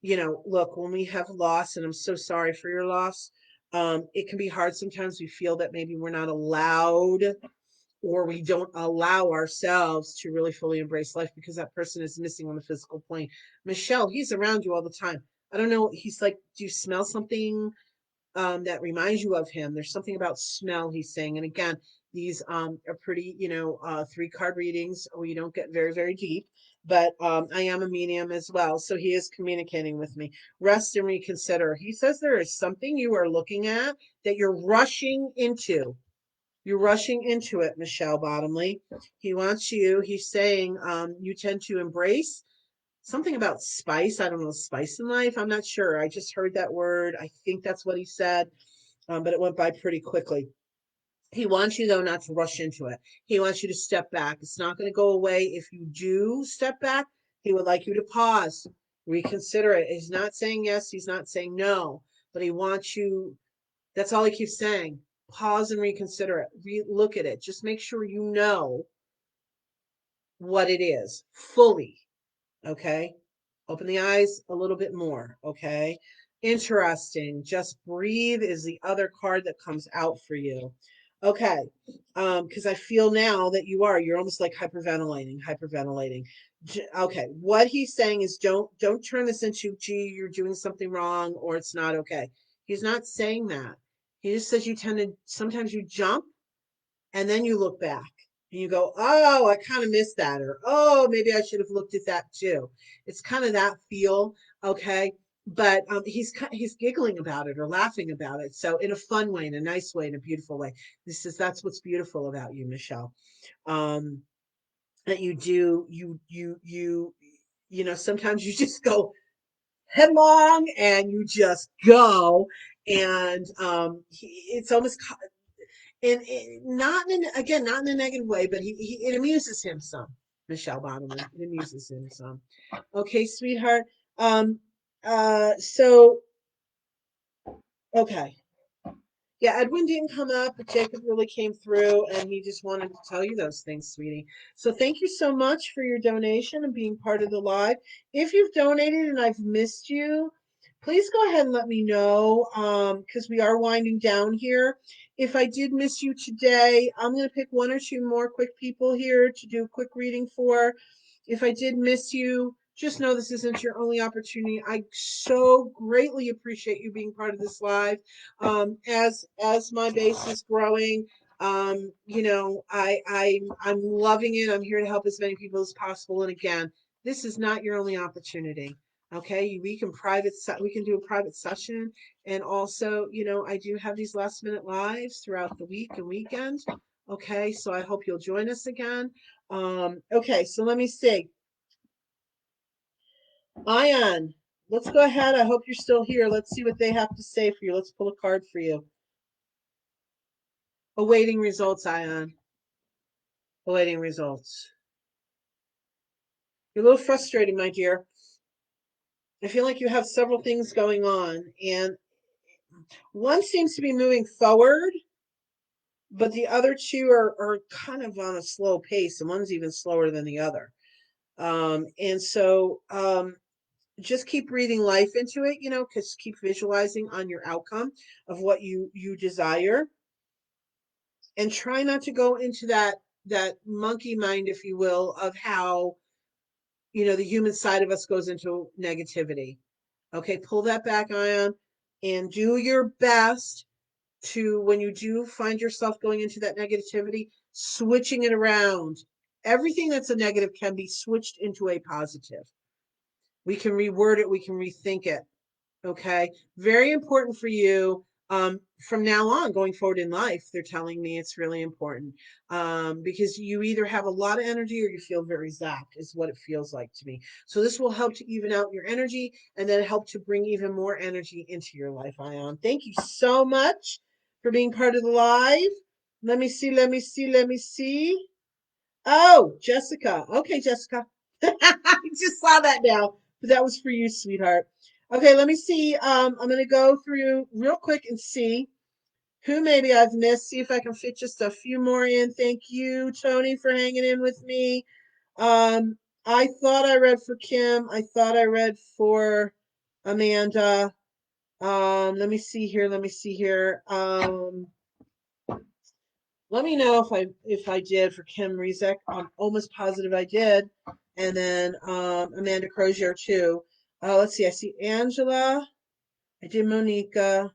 look, when we have loss, and I'm so sorry for your loss, it can be hard. Sometimes we feel that maybe we're not allowed, or we don't allow ourselves to really fully embrace life because that person is missing on the physical plane. Michelle, he's around you all the time. I don't know. He's like, do you smell something that reminds you of him? There's something about smell, he's saying. And again, these are pretty, 3 card readings. We don't get very, very deep, but I am a medium as well. So he is communicating with me. Rest and reconsider. He says there is something you are looking at that you're rushing into. You're rushing into it, Michelle Bottomley. He wants you, he's saying you tend to embrace something about spice. I don't know, spice in life. I'm not sure. I just heard that word. I think that's what he said, but it went by pretty quickly. He wants you, though, not to rush into it. He wants you to step back. It's not going to go away if you do step back. He would like you to pause, reconsider it. He's not saying yes, he's not saying no, but he wants you. That's all he keeps saying. Pause and reconsider it. Look at it. Just make sure you know what it is fully. Okay. Open the eyes a little bit more. Okay. Interesting. Just breathe is the other card that comes out for you. Okay. Because I feel now that you're almost like hyperventilating. Okay. What he's saying is don't turn this into, gee, you're doing something wrong or it's not okay. He's not saying that. He just says sometimes you jump and then you look back and you go, oh, I kind of missed that, or oh, maybe I should have looked at that too. It's kind of that feel. Okay, but he's giggling about it or laughing about it, so in a fun way, in a nice way, in a beautiful way. That's what's beautiful about you, Michelle. um that you do, sometimes you just go headlong and you just go, and it's almost, and not again, not in a negative way, but it amuses him some. Michelle Bottomley, it amuses him some. Okay, sweetheart. So okay, Yeah, Edwin didn't come up, but Jacob really came through and he just wanted to tell you those things, sweetie. So thank you so much for your donation and being part of the live. If you've donated and I've missed you, please go ahead and let me know because we are winding down here. If I did miss you today, I'm going to pick one or two more quick people here to do a quick reading for. If I did miss you, just know this isn't your only opportunity. I so greatly appreciate you being part of this live. As my base is growing, you know, I'm loving it. I'm here to help as many people as possible. And again, this is not your only opportunity. Okay, we can do a private session, and also, you know, I do have these last minute lives throughout the week and weekend. Okay, so I hope you'll join us again. Okay, so let me see. Ion, let's go ahead. I hope you're still here. Let's see what they have to say for you. Let's pull a card for you. Awaiting results, Ion. Awaiting results. You're a little frustrated, my dear. I feel like you have several things going on, and one seems to be moving forward, but the other two are kind of on a slow pace, and one's even slower than the other. And so just keep breathing life into it, you know, because keep visualizing on your outcome of what you desire, and try not to go into that monkey mind, if you will, of how, you know, the human side of us goes into negativity. Okay, pull that back, Ion, and do your best to, when you do find yourself going into that negativity, switching it around. Everything that's a negative can be switched into a positive. We can reword it, we can rethink it. Okay, very important for you. From now on, going forward in life, they're telling me it's really important, because you either have a lot of energy or you feel very zapped, is what it feels like to me. So this will help to even out your energy and then help to bring even more energy into your life, Ion. Thank you so much for being part of the live. Let me see, let me see, let me see. Oh, Jessica. Okay, Jessica. I just saw that now, but that was for you, sweetheart. Okay, let me see. I'm going to go through real quick and see who maybe I've missed. See if I can fit just a few more in. Thank you, Tony, for hanging in with me. I thought I read for Kim. I thought I read for Amanda. Let me see here. Let me see here. Let me know if I did for Kim Rizek. I'm almost positive I did. And then Amanda Crozier too. Let's see. I see Angela. I did Monica.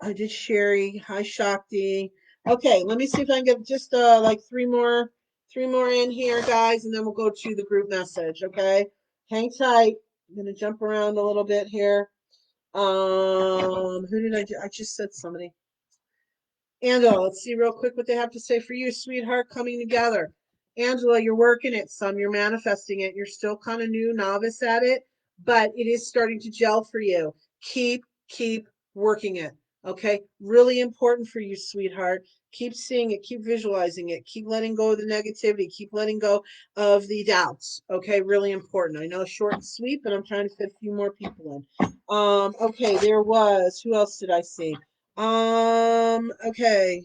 I did Sherry. Hi Shakti. Okay, let me see if I can get just like three more in here, guys, and then we'll go to the group message. Okay, hang tight. I'm gonna jump around a little bit here. Who did I do? I just said somebody. Angela, let's see real quick what they have to say for you, sweetheart, coming together. Angela, you're working it some, you're manifesting it. You're still kind of new, novice at it, but it is starting to gel for you. Keep working it. Okay. Really important for you, sweetheart. Keep seeing it, keep visualizing it, keep letting go of the negativity, keep letting go of the doubts. Okay. Really important. I know short and sweet, but I'm trying to fit a few more people in. Okay, there was, who else did I see? Okay.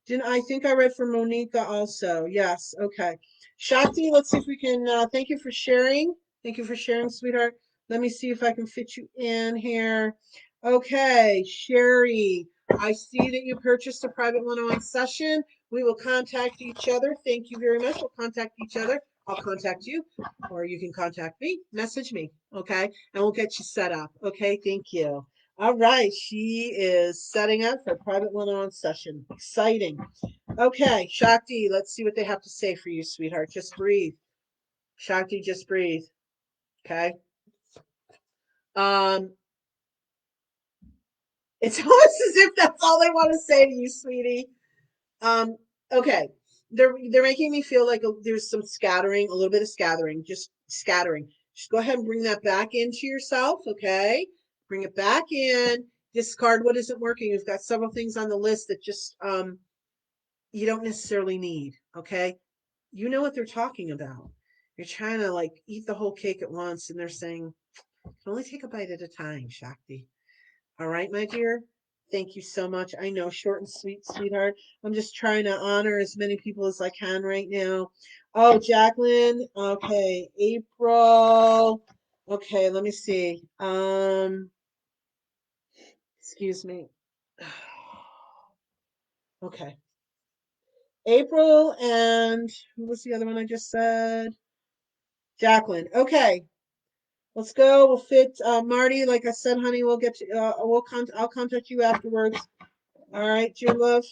Didn't I think I read for Monica also? Yes. Okay. Shakti, let's see if we can thank you for sharing. Thank you for sharing, sweetheart. Let me see if I can fit you in here. Okay, Sherry, I see that you purchased a private one-on-one session. We will contact each other. Thank you very much. We'll contact each other. I'll contact you, or you can contact me, message me, okay? And we'll get you set up, okay? Thank you. All right, she is setting up for a private one-on-one session. Exciting. Okay, Shakti, let's see what they have to say for you, sweetheart. Just breathe. Shakti, just breathe, okay? Um, it's almost as if that's all they want to say to you, sweetie. Um, okay. They're making me feel like there's some scattering, a little bit of scattering, just scattering. Just go ahead and bring that back into yourself, okay? Bring it back in. Discard what isn't working. You've got several things on the list that just you don't necessarily need, okay? You know what they're talking about. You're trying to like eat the whole cake at once, and they're saying, only take a bite at a time, Shakti. All right, my dear. Thank you so much. I know, short and sweet, sweetheart. I'm just trying to honor as many people as I can right now. Oh, Jacqueline. Okay, April. Okay, let me see. Excuse me. Okay. April and who was the other one I just said? Jacqueline. Okay. Let's go. We'll fit Marty. Like I said, honey, we'll get to, I'll contact you afterwards. All right, dear love.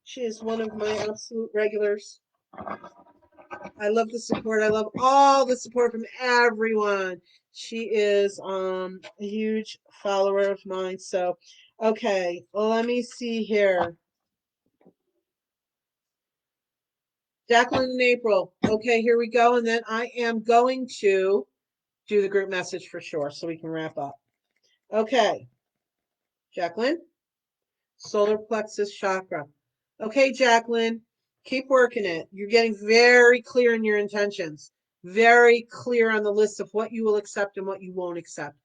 She is one of my absolute regulars. I love the support. I love all the support from everyone. She is a huge follower of mine. So, okay, let me see here. Jacqueline and April. Okay, here we go. And then I am going to do the group message for sure so we can wrap up. Okay, Jacqueline, solar plexus chakra. Okay, Jacqueline, keep working it. You're getting very clear in your intentions, very clear on the list of what you will accept and what you won't accept,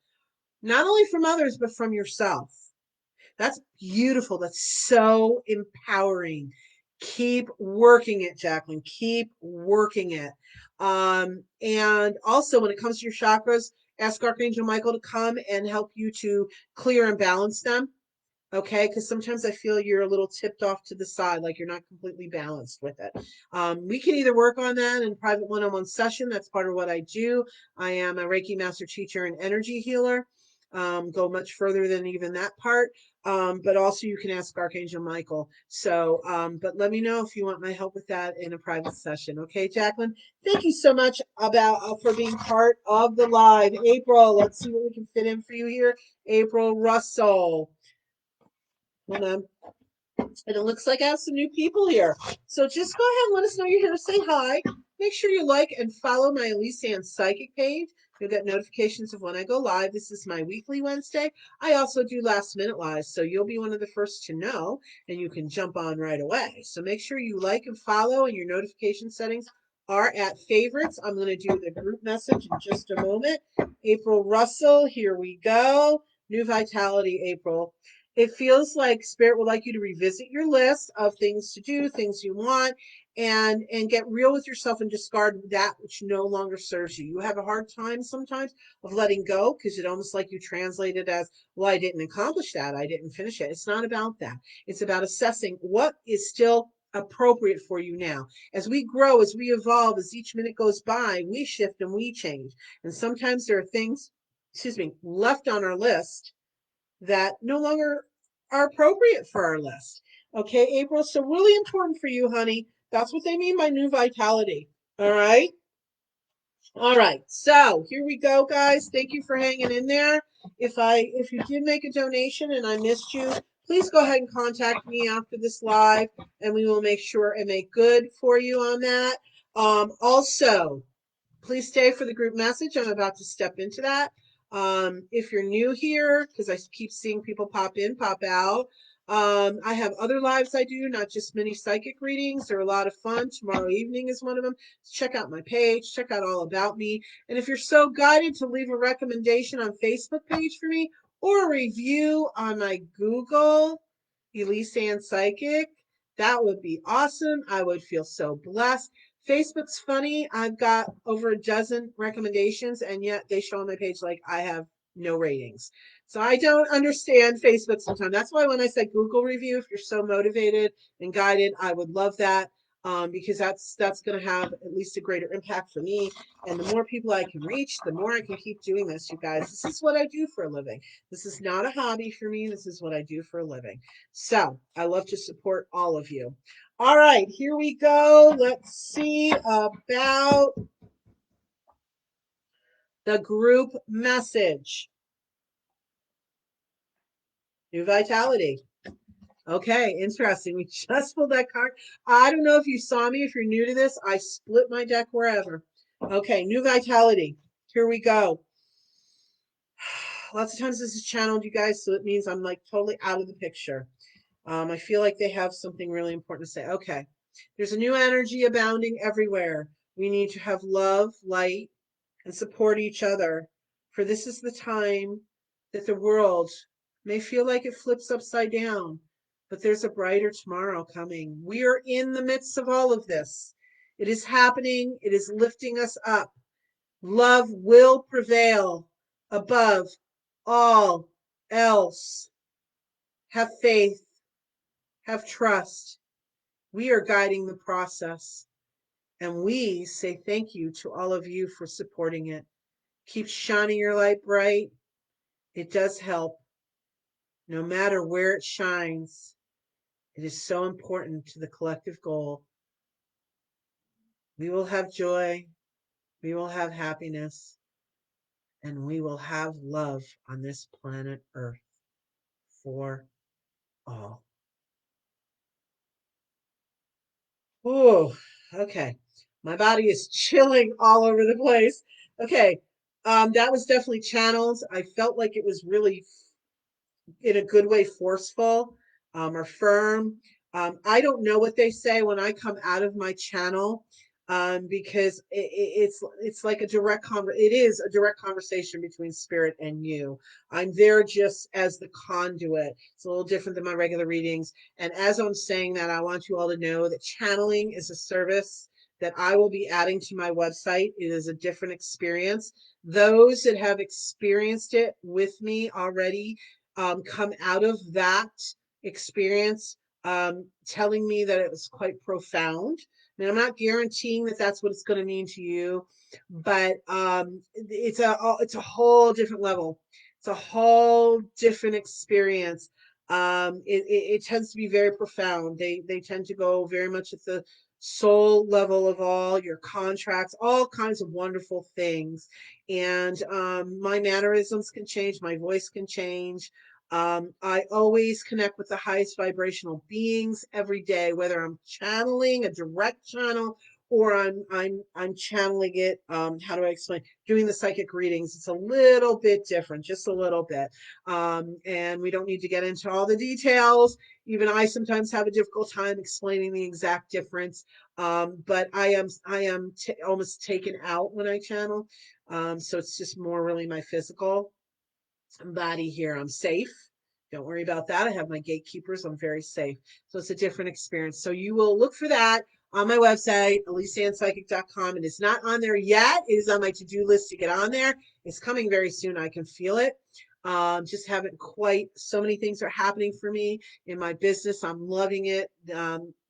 not only from others, but from yourself. That's beautiful. That's so empowering. Keep working it, Jacqueline. Keep working it. And also, when it comes to your chakras, ask Archangel Michael to come and help you to clear and balance them. Okay, because sometimes I feel you're a little tipped off to the side, like you're not completely balanced with it. We can either work on that in private one-on-one session. That's part of what I do. I am a Reiki master teacher and energy healer. Go much further than even that part. But also you can ask Archangel Michael. So, but let me know if you want my help with that in a private session. Okay, Jacqueline, thank you so much for being part of the live. April, let's see what we can fit in for you here. April Russell. Hold on. And it looks like I have some new people here. So just go ahead and let us know you're here to say hi. Make sure you like and follow my Elyse Ann Psychic page. You'll get notifications of when I go live. This is my weekly Wednesday. I also do last minute lives, so you'll be one of the first to know, and you can jump on right away. So make sure you like and follow, and your notification settings are at favorites. I'm going to do the group message in just a moment. April Russell, here we go. New Vitality, April. It feels like Spirit would like you to revisit your list of things to do, things you want, and get real with yourself and discard that which no longer serves you. You have a hard time sometimes of letting go because it almost like you translate it as, well, I didn't accomplish that. I didn't finish it. It's not about that. It's about assessing what is still appropriate for you now. As we grow, as we evolve, as each minute goes by, we shift and we change. And sometimes there are things, left on our list that no longer are appropriate for our list. Okay, April. So really important for you, honey. That's what they mean by new vitality. All right. All right. So here we go, guys. Thank you for hanging in there. If you did make a donation and I missed you, please go ahead and contact me after this live, and we will make sure and make good for you on that. Also, please stay for the group message. I'm about to step into that. If you're new here, because I keep seeing people pop in, pop out, I have other lives I do, not just mini psychic readings. They're a lot of fun. Tomorrow evening is one of them. Check out my page, check out all about me. And if you're so guided to leave a recommendation on Facebook page for me or a review on my Google, Elyse Ann Psychic, that would be awesome. I would feel so blessed. Facebook's funny. I've got over a dozen recommendations, and yet they show on my page like I have no ratings. So I don't understand Facebook sometimes. That's why when I said Google review, if you're so motivated and guided, I would love that. Because that's going to have at least a greater impact for me. And the more people I can reach, the more I can keep doing this, you guys. This is what I do for a living. This is not a hobby for me. This is what I do for a living. So I love to support all of you. All right, here we go. Let's see about the group message. New vitality. Okay, interesting. We just pulled that card. I don't know if you saw me. If you're new to this, I split my deck wherever. Okay, new vitality. Here we go. Lots of times this is channeled, you guys, so it means I'm like totally out of the picture. I feel like they have something really important to say. Okay, there's a new energy abounding everywhere. We need to have love, light, and support each other. For this is the time that the world may feel like it flips upside down, but there's a brighter tomorrow coming. We are in the midst of all of this. It is happening. It is lifting us up. Love will prevail above all else. Have faith. Have trust. We are guiding the process. And we say thank you to all of you for supporting it. Keep shining your light bright. It does help. No matter where it shines, it is so important to the collective goal. We will have joy. We will have happiness. And we will have love on this planet Earth for all. Oh, okay. My body is chilling all over the place. Okay. That was definitely channeled. I felt like it was really in a good way forceful, or firm. I don't know what they say when I come out of my channel, because it's like a it is a direct conversation between spirit and you. I'm there just as the conduit. It's a little different than my regular readings. And as I'm saying that, I want you all to know that channeling is a service that I will be adding to my website. It is a different experience. Those that have experienced it with me already come out of that experience, telling me that it was quite profound. I mean, I'm not guaranteeing that that's what it's going to mean to you, but it's a whole different level. It's a whole different experience. It tends to be very profound. They tend to go very much at the soul level of all your contracts, all kinds of wonderful things. And my mannerisms can change, my voice can change. I always connect with the highest vibrational beings every day, whether I'm channeling a direct channel or I'm channeling it. How do I explain? Doing the psychic readings. It's a little bit different, just a little bit. And we don't need to get into all the details. Even I sometimes have a difficult time explaining the exact difference. But I am almost taken out when I channel. So it's just more really my physical body here. I'm safe. Don't worry about that. I have my gatekeepers. I'm very safe. So it's a different experience. So you will look for that on my website, ElyseAnnPsychic.com. It is not on there yet. It is on my to-do list to get on there. It's coming very soon. I can feel it. Just haven't quite, so many things are happening for me in my business. I'm loving it.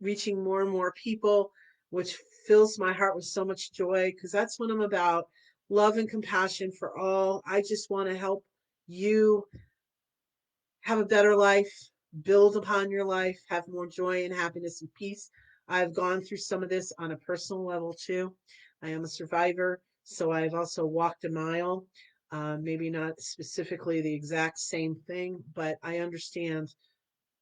Reaching more and more people, which fills my heart with so much joy, because that's what I'm about. Love and compassion for all. I just want to help you have a better life, build upon your life, have more joy and happiness and peace. I've gone through some of this on a personal level too. I am a survivor, so I've also walked a mile. Maybe not specifically the exact same thing, but I understand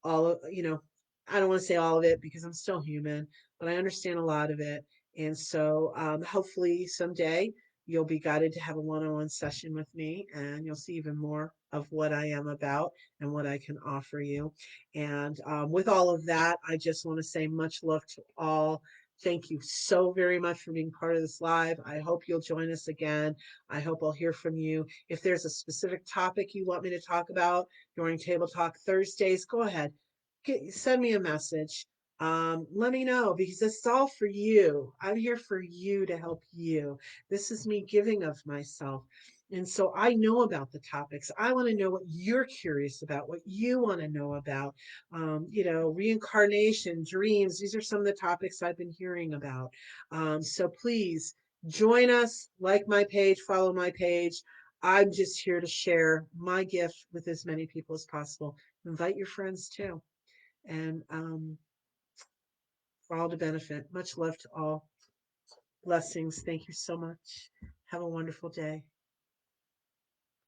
all of, I don't want to say all of it because I'm still human, but I understand a lot of it. And so hopefully someday you'll be guided to have a one-on-one session with me, and you'll see even more of what I am about and what I can offer you. And with all of that, I just want to say much love to all. Thank you so very much for being part of this live. I hope you'll join us again. I hope I'll hear from you. If there's a specific topic you want me to talk about during Table Talk Thursdays, go ahead. Send me a message. Let me know, because it's all for you. I'm here for you, to help you. This is me giving of myself. And so I know about the topics. I want to know what you're curious about, what you want to know about. Reincarnation, dreams. These are some of the topics I've been hearing about. So please join us, like my page, follow my page. I'm just here to share my gift with as many people as possible. Invite your friends too, and for all to benefit. Much love to all. Blessings. Thank you so much. Have a wonderful day.